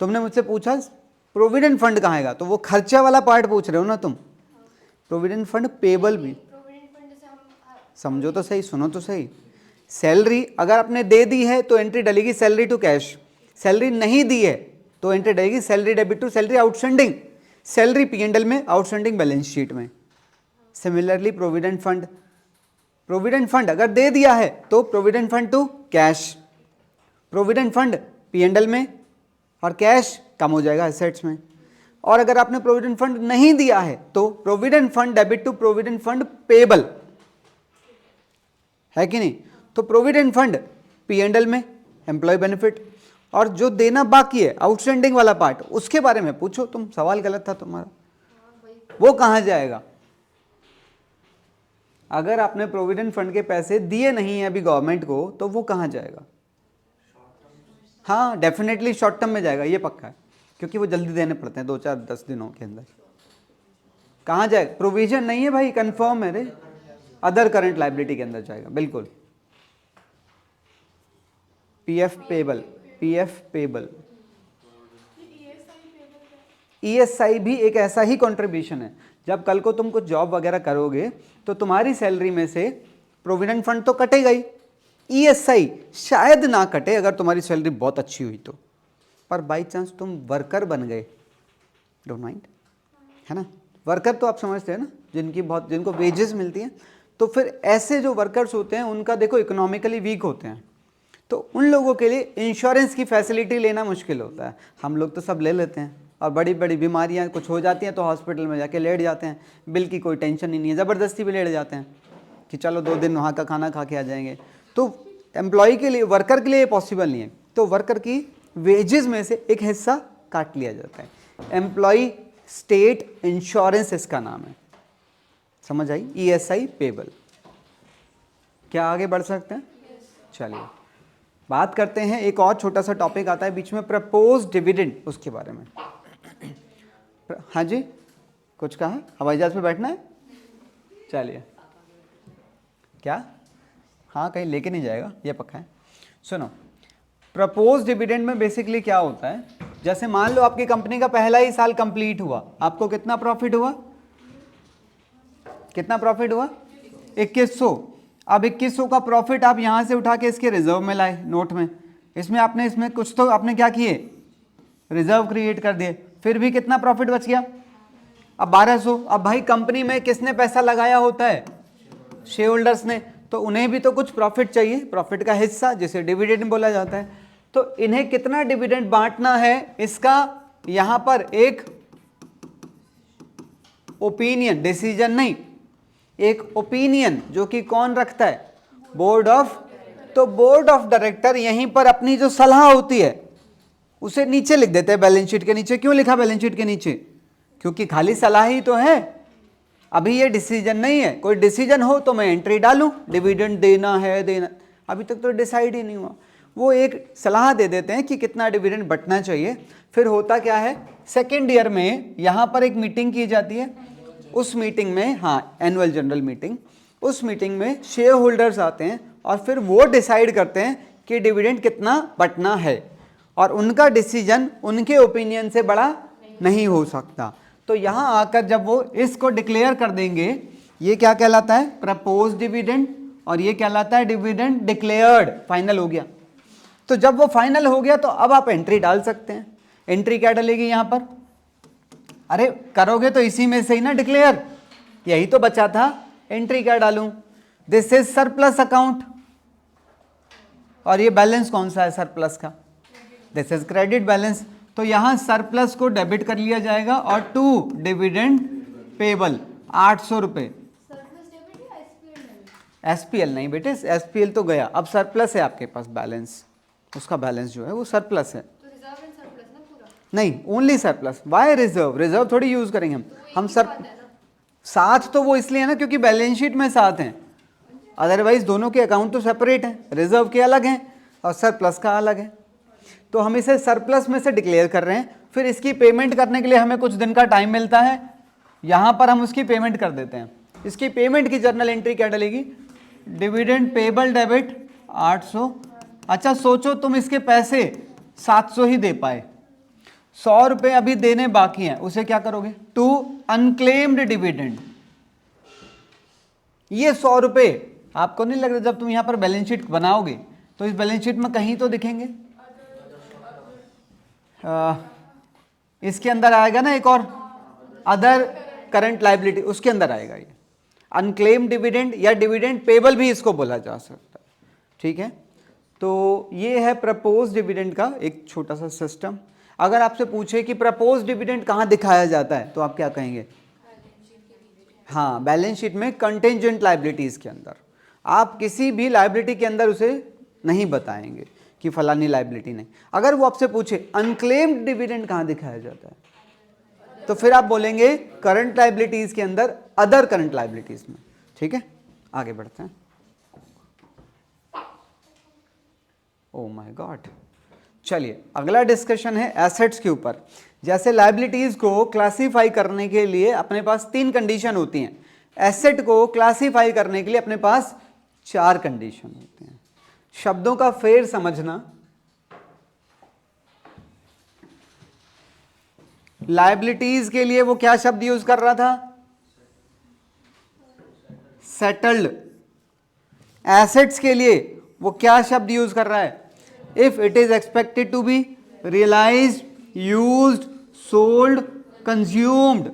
तुमने मुझसे पूछा प्रोविडेंट फंड कहाँ आएगा, तो वो खर्चा वाला पार्ट पूछ रहे हो ना तुम। प्रोविडेंट फंड पेबल भी, प्रोविडेंट फंड जैसे हम समझो तो सही, सुनो तो सही। सैलरी अगर आपने दे दी है तो एंट्री डलेगी सैलरी टू कैश, सैलरी नहीं दी है तो एंट्री डलेगी salary debit to salary outstanding, salary P&L में, आउटस्टैंडिंग बैलेंस शीट में। Similarly provident fund, provident fund अगर दे दिया है तो provident fund to cash, provident fund P&L में और कैश कम हो जाएगा एसेट्स में। और अगर आपने प्रोविडेंट फंड नहीं दिया है तो provident fund debit to provident fund payable, है कि नहीं। तो प्रोविडेंट फंड P&L में एम्प्लॉय बेनिफिट, और जो देना बाकी है आउटस्टैंडिंग वाला पार्ट उसके बारे में पूछो तुम, सवाल गलत था तुम्हारा, वो कहाँ जाएगा। अगर आपने प्रोविडेंट फंड के पैसे दिए नहीं है अभी गवर्नमेंट को तो वो कहाँ जाएगा। हाँ डेफिनेटली शॉर्ट टर्म में जाएगा, ये पक्का है, क्योंकि वो जल्दी देने पड़ते हैं 2-4-10 दिनों के अंदर। कहाँ जाएगा, प्रोविजन नहीं है भाई, कंफर्म है रे, अदर करंट लायबिलिटी के अंदर जाएगा बिल्कुल। PF payable, PF payable, ESI भी एक ऐसा ही कंट्रीब्यूशन है। जब कल को तुम कुछ जॉब वगैरह करोगे तो तुम्हारी सैलरी में से प्रोविडेंट फंड तो कटेगा ही, ईएसआई शायद ना कटे अगर तुम्हारी सैलरी बहुत अच्छी हुई तो, पर बाई चांस तुम वर्कर बन गए, डोंट माइंड, है ना। वर्कर तो आप समझते हैं ना, जिनको वेजेस मिलती हैं, तो फिर ऐसे जो वर्कर्स होते हैं उनका देखो इकोनॉमिकली वीक होते हैं, तो उन लोगों के लिए इंश्योरेंस की फैसिलिटी लेना मुश्किल होता है। हम लोग तो सब ले लेते हैं, और बड़ी बड़ी बीमारियां कुछ हो जाती हैं तो हॉस्पिटल में जाके लेट जाते हैं, बिल की कोई टेंशन ही नहीं है, ज़बरदस्ती भी लेट जाते हैं कि चलो 2 दिन वहाँ का खाना खा के आ जाएंगे। तो एम्प्लॉय के लिए, वर्कर के लिए पॉसिबल नहीं है, तो वर्कर की वेजेस में से एक हिस्सा काट लिया जाता है। एम्प्लॉय स्टेट इंश्योरेंस इसका नाम है, समझ आई, ईएसआई पेबल। क्या आगे बढ़ सकते हैं, चलिए बात करते हैं। एक और छोटा सा टॉपिक आता है बीच में, प्रपोज डिविडेंड, उसके बारे में। हाँ जी, कुछ कहा, हवाई जहाज में बैठना है, चलिए। क्या, हाँ कहीं लेके नहीं जाएगा, ये पक्का है। सुनो, प्रपोज डिविडेंड में बेसिकली क्या होता है, जैसे मान लो आपकी कंपनी का पहला ही साल कंप्लीट हुआ, आपको कितना प्रॉफिट हुआ, कितना प्रॉफिट हुआ, 2100। अब 2100 का प्रॉफिट आप यहां से उठा के इसके रिजर्व में लाए, नोट में, इसमें कुछ तो आपने क्या किए, रिजर्व क्रिएट कर दिए, फिर भी कितना प्रॉफिट बच गया, अब 1200, अब भाई कंपनी में किसने पैसा लगाया होता है? शेयर होल्डर्स ने, तो उन्हें भी तो कुछ प्रॉफिट चाहिए, प्रॉफिट का हिस्सा जिसे डिविडेंड बोला जाता है। तो इन्हें कितना डिविडेंड बांटना है, इसका यहां पर एक ओपिनियन, डिसीजन नहीं, एक ओपिनियन जो कि कौन रखता है? Board of. तो बोर्ड ऑफ डायरेक्टर यहीं पर अपनी जो सलाह होती है उसे नीचे लिख देते हैं बैलेंस शीट के नीचे। क्यों लिखा बैलेंस शीट के नीचे? क्योंकि खाली सलाह ही तो है, अभी ये डिसीजन नहीं है। कोई डिसीजन हो तो मैं एंट्री डालूं, डिविडेंड देना है देना, अभी तक तो डिसाइड ही नहीं हुआ। वो एक सलाह दे देते हैं कि कितना डिविडेंड बंटना चाहिए। फिर होता क्या है, सेकेंड ईयर में यहाँ पर एक मीटिंग की जाती है, उस मीटिंग में, हाँ एनुअल जनरल मीटिंग, उस मीटिंग में शेयर होल्डर्स आते हैं और फिर वो डिसाइड करते हैं कि डिविडेंड कितना बंटना है, और उनका डिसीजन उनके ओपिनियन से बड़ा नहीं हो सकता। तो यहाँ आकर जब वो इसको डिक्लेयर कर देंगे, ये क्या कहलाता है? प्रपोज डिविडेंड, और ये कहलाता है डिविडेंड डिक्लेयर्ड, फाइनल हो गया। तो जब वो फाइनल हो गया तो अब आप एंट्री डाल सकते हैं। एंट्री क्या डालेगी यहाँ पर? अरे करोगे तो इसी में से ही ना डिक्लेयर, यही तो बचा था। एंट्री क्या डालूं? दिस इज सरप्लस अकाउंट, और ये बैलेंस कौन सा है सरप्लस का? This is credit balance. तो यहां सरप्लस को डेबिट कर लिया जाएगा और टू डिविडेंड पेबल 800 रुपये। एसपीएल नहीं बेटे, एसपीएल तो गया, अब सरप्लस है आपके पास बैलेंस, उसका बैलेंस जो है वो सरप्लस है। तो रिजर्व एंड सरप्लस ना पूरा? नहीं, only surplus. Why reserve? Reserve थोड़ी यूज करेंगे हम सर साथ तो वो इसलिए है ना क्योंकि बैलेंस शीट में साथ हैं, अदरवाइज दोनों के अकाउंट तो सेपरेट हैं, रिजर्व के अलग हैं और सरप्लस का अलग है। तो हम इसे सरप्लस में से डिक्लेयर कर रहे हैं। फिर इसकी पेमेंट करने के लिए हमें कुछ दिन का टाइम मिलता है, यहाँ पर हम उसकी पेमेंट कर देते हैं। इसकी पेमेंट की जर्नल एंट्री क्या डलेगी? Dividend payable debit 800। अच्छा सोचो तुम इसके पैसे 700 ही दे पाए, 100 रुपये अभी देने बाकी हैं, उसे क्या करोगे? To unclaimed dividend. ये 100 रुपये आपको नहीं लग रहा जब तुम यहां पर बैलेंस शीट बनाओगे तो इस बैलेंस शीट में कहीं तो दिखेंगे? इसके अंदर आएगा ना एक और, अदर करंट लायबिलिटी, उसके अंदर आएगा ये अनक्लेम्ड डिविडेंड, या डिविडेंड पेबल भी इसको बोला जा सकता है। ठीक है, तो ये है प्रपोज डिविडेंड का एक छोटा सा सिस्टम। अगर आपसे पूछे कि प्रपोज डिविडेंड कहाँ दिखाया जाता है तो आप क्या कहेंगे? हाँ, बैलेंस शीट में कंटेंजेंट लायबिलिटीज के अंदर। आप किसी भी लायबिलिटी के अंदर उसे नहीं बताएंगे कि फलानी लायबिलिटी नहीं। अगर वो आपसे पूछे अनक्लेम्ड डिविडेंड कहाँ दिखाया जाता है तो फिर आप बोलेंगे करंट लायबिलिटीज के अंदर, अदर करंट लायबिलिटीज में। ठीक है, आगे बढ़ते हैं। ओह माय गॉड, चलिए अगला डिस्कशन है एसेट्स के ऊपर। जैसे लायबिलिटीज को क्लासिफाई करने के लिए अपने पास 3 कंडीशन होती हैं, एसेट को क्लासिफाई करने के लिए अपने पास 4 कंडीशन होते हैं। शब्दों का फेर समझना। लायबिलिटीज के लिए वो क्या शब्द यूज कर रहा था? सेटल्ड। एसेट्स के लिए वो क्या शब्द यूज कर रहा है? If it is expected to be realised, used, sold, consumed.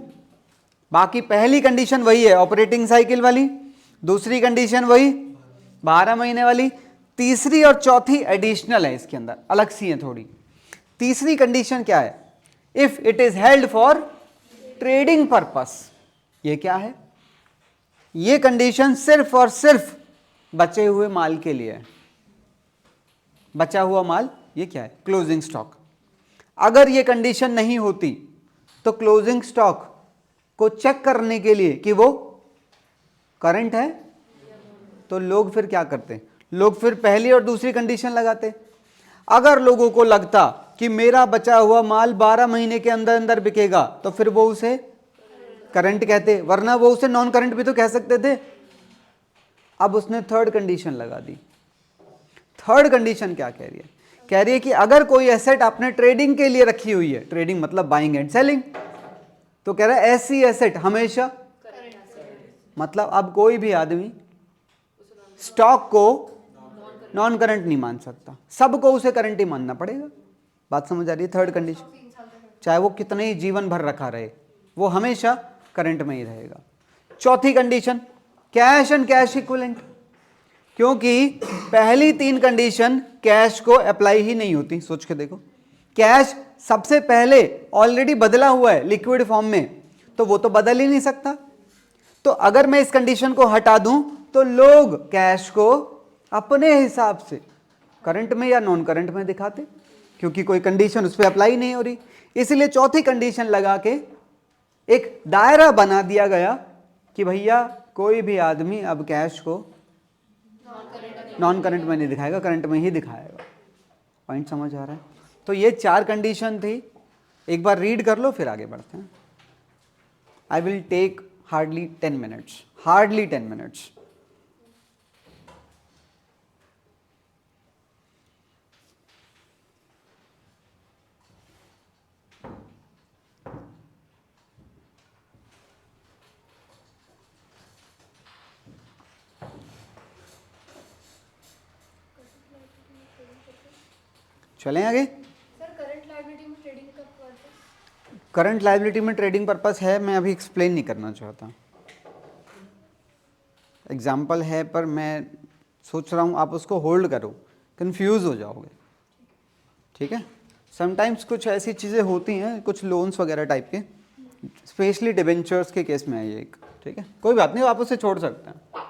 बाकी पहली कंडीशन वही है ऑपरेटिंग साइकिल वाली, दूसरी कंडीशन वही 12 महीने वाली, तीसरी और चौथी एडिशनल है, इसके अंदर अलग सी है थोड़ी। तीसरी कंडीशन क्या है? If it is held for trading purpose. ये क्या है? ये कंडीशन सिर्फ और सिर्फ बचे हुए माल के लिए है। बचा हुआ माल ये क्या है? Closing stock. अगर ये कंडीशन नहीं होती तो क्लोजिंग स्टॉक को चेक करने के लिए कि वो करंट है तो लोग फिर क्या करते? लोग फिर पहली और दूसरी कंडीशन लगाते। अगर लोगों को लगता कि मेरा बचा हुआ माल 12 महीने के अंदर अंदर बिकेगा तो फिर वो उसे करंट कहते, वरना वो उसे नॉन करंट भी तो कह सकते थे। अब उसने थर्ड कंडीशन लगा दी। थर्ड कंडीशन क्या कह रही है? कह रही है कि अगर कोई एसेट आपने ट्रेडिंग के लिए रखी हुई है, ट्रेडिंग मतलब बाइंग एंड सेलिंग, तो कह रहा है ऐसी एसेट हमेशा, मतलब अब कोई भी आदमी स्टॉक को नॉन करंट नहीं मान सकता, सबको उसे करंट ही मानना पड़ेगा। बात समझ आ रही है? थर्ड कंडीशन, चाहे वो कितने ही जीवन भर रखा रहे, वो हमेशा करंट में ही रहेगा। चौथी condition cash and cash equivalent, क्योंकि पहली 3 कंडीशन कैश को अप्लाई ही नहीं होती। सोच के देखो, कैश सबसे पहले ऑलरेडी बदला हुआ है लिक्विड फॉर्म में, तो वो तो बदल ही नहीं सकता। तो अगर मैं इस कंडीशन को हटा दूं तो लोग कैश को अपने हिसाब से करंट में या नॉन करंट में दिखाते, क्योंकि कोई कंडीशन उस पर अप्लाई नहीं हो रही। इसलिए चौथी कंडीशन लगा के एक दायरा बना दिया गया कि भैया कोई भी आदमी अब कैश को नॉन करंट में नहीं दिखाएगा, करंट में ही दिखाएगा। पॉइंट समझ आ रहा है? तो ये 4 कंडीशन थी, एक बार रीड कर लो फिर आगे बढ़ते हैं। I will take hardly 10 minutes, hardly 10 minutes. चलें आगे। सर करंट लायबिलिटी में ट्रेडिंग का पर्पस? करंट लायबिलिटी में ट्रेडिंग पर्पस है, मैं अभी एक्सप्लेन नहीं करना चाहता। एग्जाम्पल है पर मैं सोच रहा हूँ आप उसको होल्ड करो, कंफ्यूज हो जाओगे। ठीक है, समटाइम्स कुछ ऐसी चीज़ें होती हैं, कुछ लोन्स वगैरह टाइप के, स्पेशली डिबेंचर्स के केस में है ये एक। ठीक है, कोई बात नहीं, आप उसे छोड़ सकते हैं।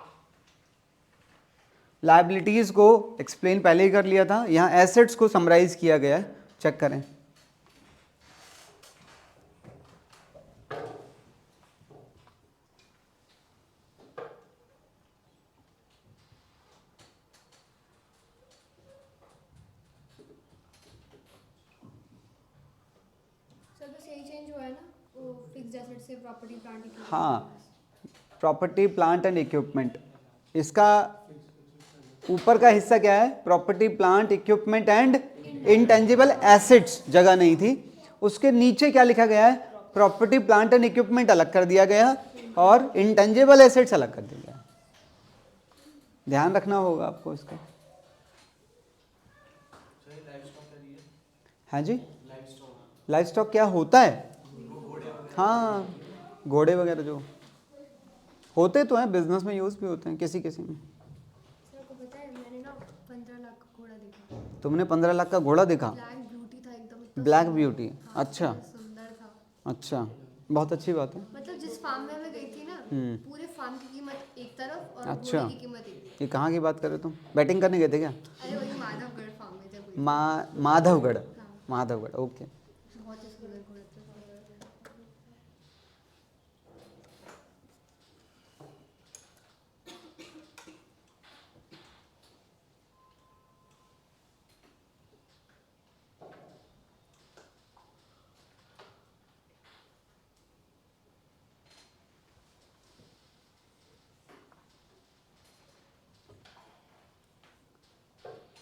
लायबिलिटीज़ को एक्सप्लेन पहले ही कर लिया था, यहाँ एसेट्स को समराइज किया गया है, चेक करें। सर बस यही चेंज हुआ है ना, वो फिक्स्ड एसेट से प्रॉपर्टी प्लांट इक्विपमेंट। हाँ, प्रॉपर्टी प्लांट एंड इक्विपमेंट, इसका ऊपर का हिस्सा क्या है? Property plant equipment and intangible assets जगह नहीं थी, उसके नीचे क्या लिखा गया है? प्रॉपर्टी प्लांट एंड इक्विपमेंट अलग कर दिया गया और इंटेंजिबल एसेट्स अलग कर दिया गया। ध्यान रखना होगा आपको इसका। हाँ जी, लाइफ स्टॉक क्या होता है? हाँ, घोड़े वगैरह जो होते तो हैं, बिजनेस में यूज़ भी होते हैं किसी किसी में। सर को पता है मैंने ना 15 लाख का घोड़ा देखा। तुमने 15 लाख का घोड़ा देखा? ब्लैक ब्यूटी था एकदम, इतना ब्लैक सुंदर। ब्यूटी, हाँ, अच्छा इतना सुंदर था। अच्छा, बहुत अच्छी बात है। मतलब जिस फार्म में मैं गई थी ना, पूरे फार्म की कीमत एक तरफ और अच्छा। घोड़े की कीमत एक। ये कहाँ की बात कर रहे हो तुम? बैटिंग करने गए थे क्या? अरे वही माधवगढ़ फार्म में जब गई थी। माधवगढ़, माधवगढ़, ओके। बहुत ही सुंदर घोड़ा था।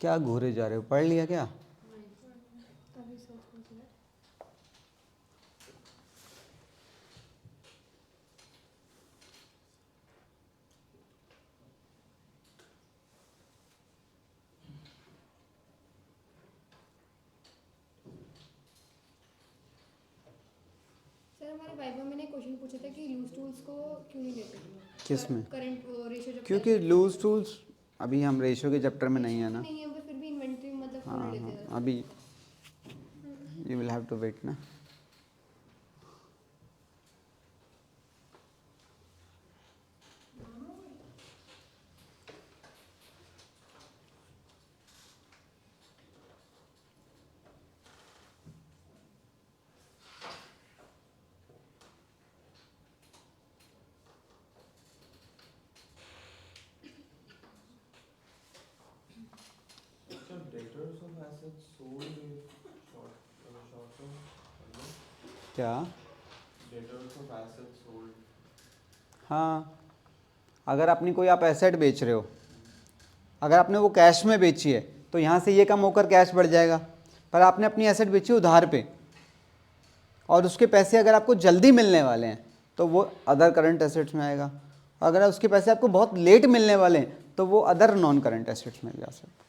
क्या घूरे जा रहे हो? पढ़ लिया क्या? तभी सोच रही थी। सर हमारे वाइवा में ने क्वेश्चन पूछा था कि लूज टूल्स को क्यों नहीं लेते? किस में? करंट रेशियो जब क्योंकि लूज टूल्स, अभी हम रेशियो के चैप्टर में नहीं है ना। नहीं है, वो फिर भी इन्वेंट्री मतलब क्यों हाँ नहीं लेते? हाँ, अभी you will have to wait ना। Debtors of assets sold with short term. क्या? Debtors of assets sold. हाँ, अगर अपनी कोई आप एसेट बेच रहे हो, अगर आपने वो कैश में बेची है तो यहाँ से ये कम होकर कैश बढ़ जाएगा, पर आपने अपनी एसेट बेची उधार पे और उसके पैसे अगर आपको जल्दी मिलने वाले हैं तो वो अदर करंट एसेट्स में आएगा, अगर उसके पैसे आपको बहुत लेट मिलने वाले हैं तो वो अदर नॉन करंट एसेट्स में भी आ सकते हैं।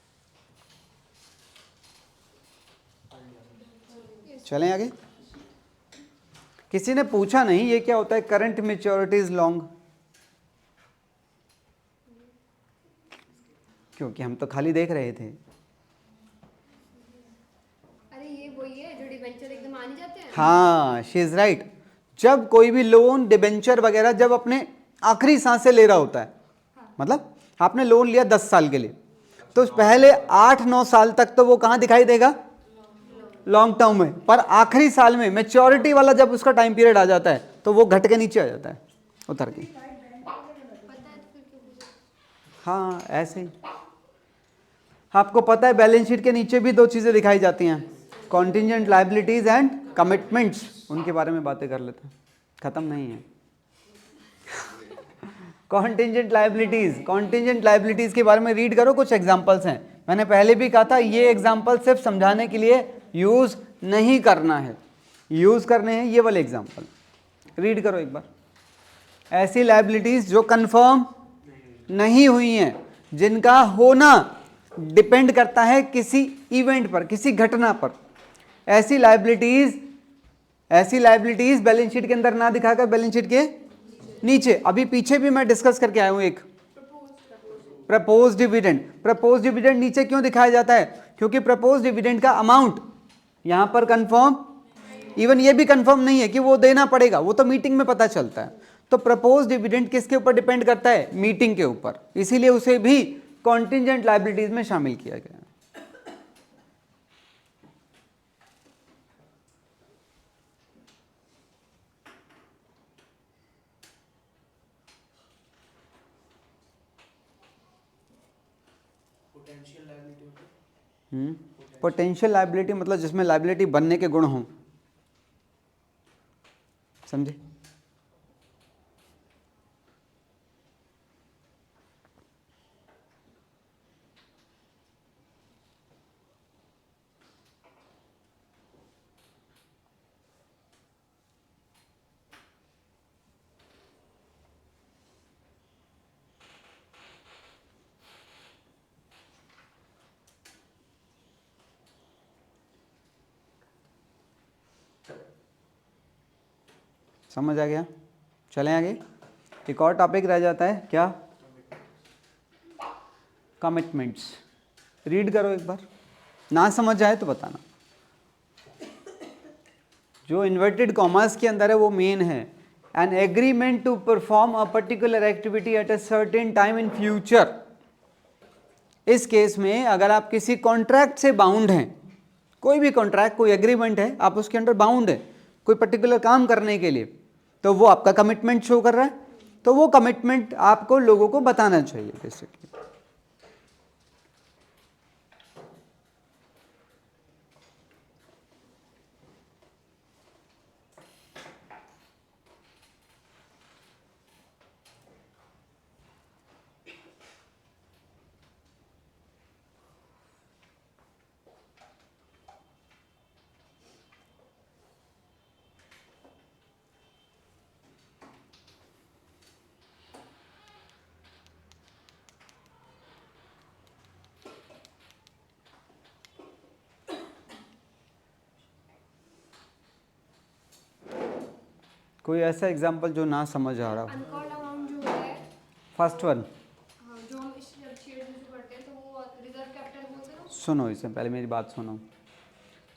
चलें आगे। किसी ने पूछा नहीं ये क्या होता है करंट मैच्योरिटी इज लॉन्ग, क्योंकि हम तो खाली देख रहे थे। अरे ये वही है जो डिबेंचर एकदम आने जाते हैं। हाँ, शी इज राइट। जब कोई भी लोन डिबेंचर वगैरह जब अपने आखिरी सांसें ले रहा होता है, मतलब आपने लोन लिया 10 साल के लिए, तो पहले 8-9 साल तक तो वो कहाँ दिखाई देगा, लॉन्ग टर्म में, पर आखिरी साल में मैच्योरिटी वाला जब उसका टाइम पीरियड आ जाता है तो वो घट के नीचे आ जाता है, उतर के। पता है तो फिर क्यों पूछा? हाँ ऐसे ही आपको पता है बैलेंस शीट के नीचे भी 2 चीज़ें दिखाई जाती हैं, कॉन्टिजेंट लायबिलिटीज एंड कमिटमेंट्स। उनके बारे में बातें कर लेते हैं, ख़त्म नहीं है। कॉन्टिजेंट लायबिलिटीज के बारे में रीड करो, कुछ एग्जांपल्स हैं। मैंने पहले भी कहा था ये एग्जांपल सिर्फ समझाने के लिए यूज़ नहीं करना है, यूज़ करने हैं ये वाले एग्जांपल। रीड करो एक बार। ऐसी लायबिलिटीज जो कंफर्म नहीं हुई हैं, जिनका होना डिपेंड करता है किसी इवेंट पर, किसी घटना पर, ऐसी लायबिलिटीज बैलेंस शीट के अंदर ना दिखाकर बैलेंस शीट के नीचे। अभी पीछे भी मैं डिस्कस करके आया हूं एक प्रपोज डिविडेंड नीचे क्यों दिखाया जाता है, क्योंकि प्रपोज डिविडेंड का अमाउंट यहां पर कंफर्म, इवन ये भी कंफर्म नहीं है कि वो देना पड़ेगा, वो तो मीटिंग में पता चलता है। तो प्रपोज डिविडेंड किसके ऊपर डिपेंड करता है, मीटिंग के ऊपर, इसीलिए उसे भी कॉन्टिजेंट लायबिलिटीज में शामिल किया गया। पोटेंशियल लायबिलिटी होती है। पोटेंशियल लायबिलिटी मतलब जिसमें लायबिलिटी बनने के गुण हों, समझे? समझ आ गया? चलें आगे। एक और टॉपिक रह जाता है क्या, कमिटमेंट्स। रीड करो एक बार, ना समझ आए तो बताना। जो इन्वर्टेड कॉमर्स के अंदर है वो मेन है, an agreement to perform a particular activity at a certain time in future. इस केस में अगर आप किसी कॉन्ट्रैक्ट से बाउंड हैं, कोई भी कॉन्ट्रैक्ट, कोई एग्रीमेंट है, आप उसके अंदर बाउंड है कोई पर्टिकुलर काम करने के लिए, तो वो आपका कमिटमेंट शो कर रहा है। तो वो कमिटमेंट आपको लोगों को बताना चाहिए बेसिकली। कोई ऐसा एग्जाम्पल जो ना समझ आ रहा हो? अनकॉल्ड अमाउंट जो है, फर्स्ट वन, हाँ, जो हम शेयर में पढ़ते हैं तो वो रिजर्व कैपिटल बोलते हैं ना। सुनो, इससे पहले मेरी बात सुनो।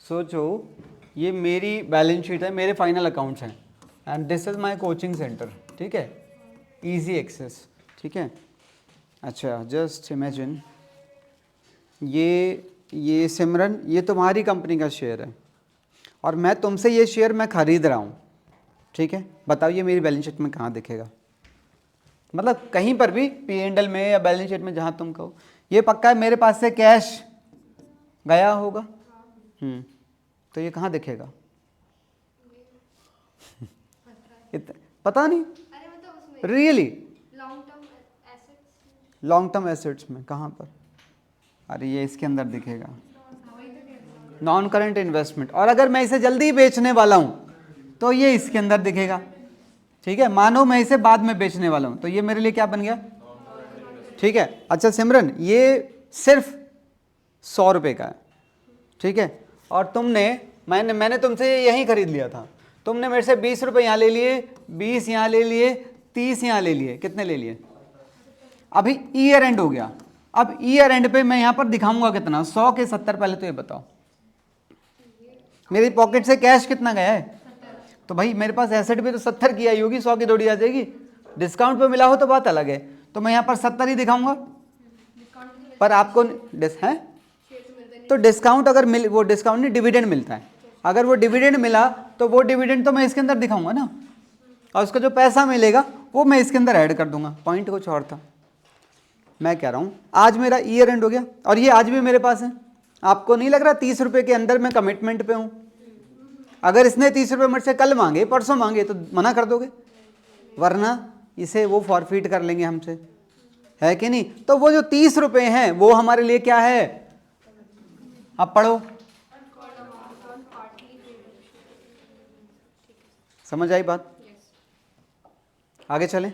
सोचो ये मेरी बैलेंस शीट है, मेरे फाइनल अकाउंट्स हैं, and this is my coaching centre, ठीक है, इजी एक्सेस, ठीक है। अच्छा, जस्ट इमेजिन ये सिमरन, ये तुम्हारी कंपनी का शेयर है और मैं तुमसे ये शेयर मैं खरीद रहा हूँ, ठीक है। बताओ ये मेरी बैलेंस शीट में कहाँ दिखेगा? मतलब कहीं पर भी, P&L में या बैलेंस शीट में, जहाँ तुम कहो। ये पक्का है मेरे पास से कैश गया होगा, तो ये कहाँ दिखेगा? पता नहीं, अरे मतलब उसमें रियली लॉन्ग टर्म एसेट्स में कहाँ पर? अरे ये इसके अंदर दिखेगा, नॉन करंट इन्वेस्टमेंट। और अगर मैं इसे जल्दी बेचने वाला हूँ तो ये इसके अंदर दिखेगा, ठीक है। मानो मैं इसे बाद में बेचने वाला हूँ तो ये मेरे लिए क्या बन गया, ठीक है। अच्छा सिमरन, ये सिर्फ 100 रुपये का है, ठीक है, और मैंने तुमसे यहीं खरीद लिया था, तुमने मेरे से 20 रुपये यहाँ ले लिए, 20 यहाँ ले लिए, 30 यहाँ ले लिए, कितने ले लिए? अभी ईयर एंड हो गया। अब ईयर एंड पे मैं यहाँ पर दिखाऊंगा कितना, 100 के 70। पहले तो ये बताओ मेरी पॉकेट से कैश कितना गया है? तो भाई मेरे पास एसेट भी तो 70 की आई होगी, 100 की थोड़ी आ जाएगी। डिस्काउंट पे मिला हो तो बात अलग है, तो मैं यहाँ पर 70 ही दिखाऊंगा। पर आपको है तो डिस्काउंट अगर मिल, वो डिस्काउंट नहीं, डिविडेंड मिलता है। अगर वो डिविडेंड मिला तो वो डिविडेंड तो मैं इसके अंदर दिखाऊंगा ना, और उसका जो पैसा मिलेगा वो मैं इसके अंदर ऐड कर दूंगा। पॉइंट कुछ और था। मैं कह रहा हूँ आज मेरा ईयर एंड हो गया और ये आज भी मेरे पास है। आपको नहीं लग रहा 30 रुपये के अंदर मैं कमिटमेंट पे हूँ? अगर इसने 30 रुपये मेरे से कल मांगे, परसों मांगे, तो मना कर दोगे, वरना इसे वो फॉरफिट कर लेंगे हमसे, है कि नहीं? तो वो जो 30 रुपये हैं वो हमारे लिए क्या है? अब पढ़ो, समझ आई बात? आगे चलें।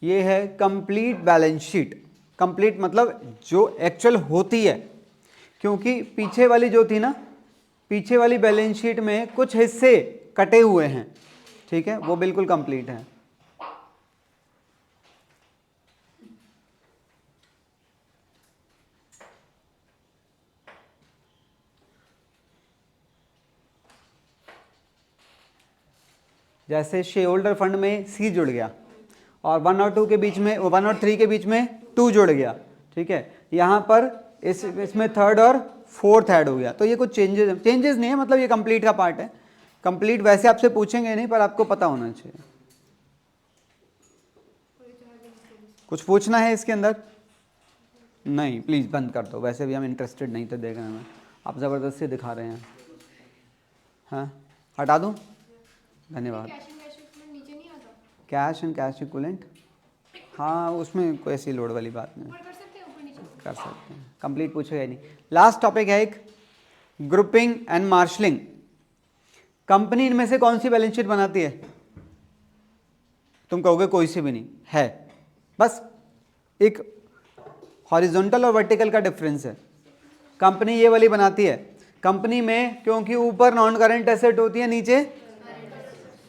ये है कंप्लीट बैलेंस शीट। कंप्लीट मतलब जो एक्चुअल होती है, क्योंकि पीछे वाली जो थी ना, पीछे वाली बैलेंस शीट में कुछ हिस्से कटे हुए हैं, ठीक है, वो बिल्कुल कंप्लीट है। जैसे शेयर होल्डर फंड में सी जुड़ गया और 1 और 2 के बीच में, 1 और 3 के बीच में 2 जुड़ गया, ठीक है। यहाँ पर इसमें 3rd और 4th ऐड हो गया, तो ये कुछ चेंजेस नहीं है, मतलब ये कंप्लीट का पार्ट है। कंप्लीट वैसे आपसे पूछेंगे नहीं, पर आपको पता होना चाहिए। कुछ पूछना है इसके अंदर? नहीं, प्लीज़ बंद कर दो, वैसे भी हम इंटरेस्टेड नहीं थे देखने में, आप ज़बरदस्ती दिखा रहे हैं। हाँ, हटा दूँ? धन्यवाद। नीचे नहीं आता कैश एंड कैश इक्विवेलेंट, हाँ उसमें कोई ऐसी लोड वाली बात नहीं, कर सकते हैं ऊपर नीचे कर सकते हैं। कंप्लीट पूछेगा ही नहीं। लास्ट टॉपिक है एक ग्रुपिंग एंड मार्शलिंग। कंपनी इनमें से कौन सी बैलेंस शीट बनाती है? तुम कहोगे कोई सी भी नहीं है, बस एक हॉरिजॉन्टल और वर्टिकल का डिफरेंस है। कंपनी ये वाली बनाती है। कंपनी में क्योंकि ऊपर नॉन करंट एसेट होती है, नीचे,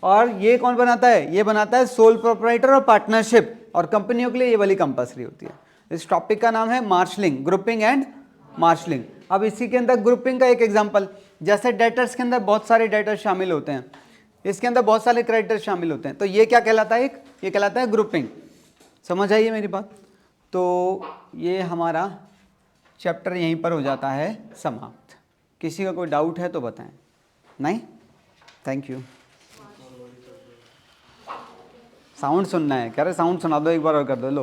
और ये कौन बनाता है? ये बनाता है सोल प्रोप्राइटर और पार्टनरशिप, और कंपनियों के लिए ये वाली कंपल्सरी होती है। इस टॉपिक का नाम है मार्शलिंग, ग्रुपिंग एंड मार्शलिंग। अब इसी के अंदर ग्रुपिंग का एक एग्जांपल, जैसे डेटर्स के अंदर बहुत सारे डेटर्स शामिल होते हैं, इसके अंदर बहुत सारे क्रेडिटर्स शामिल होते हैं, तो ये क्या कहलाता है? ये कहलाता है ग्रुपिंग। समझ आइए मेरी बात? तो ये हमारा चैप्टर यहीं पर हो जाता है समाप्त। किसी का कोई डाउट है तो बताएं। नहीं? Thank you. साउंड सुनना है? कह रहे साउंड सुना दो एक बार और कर दो। लो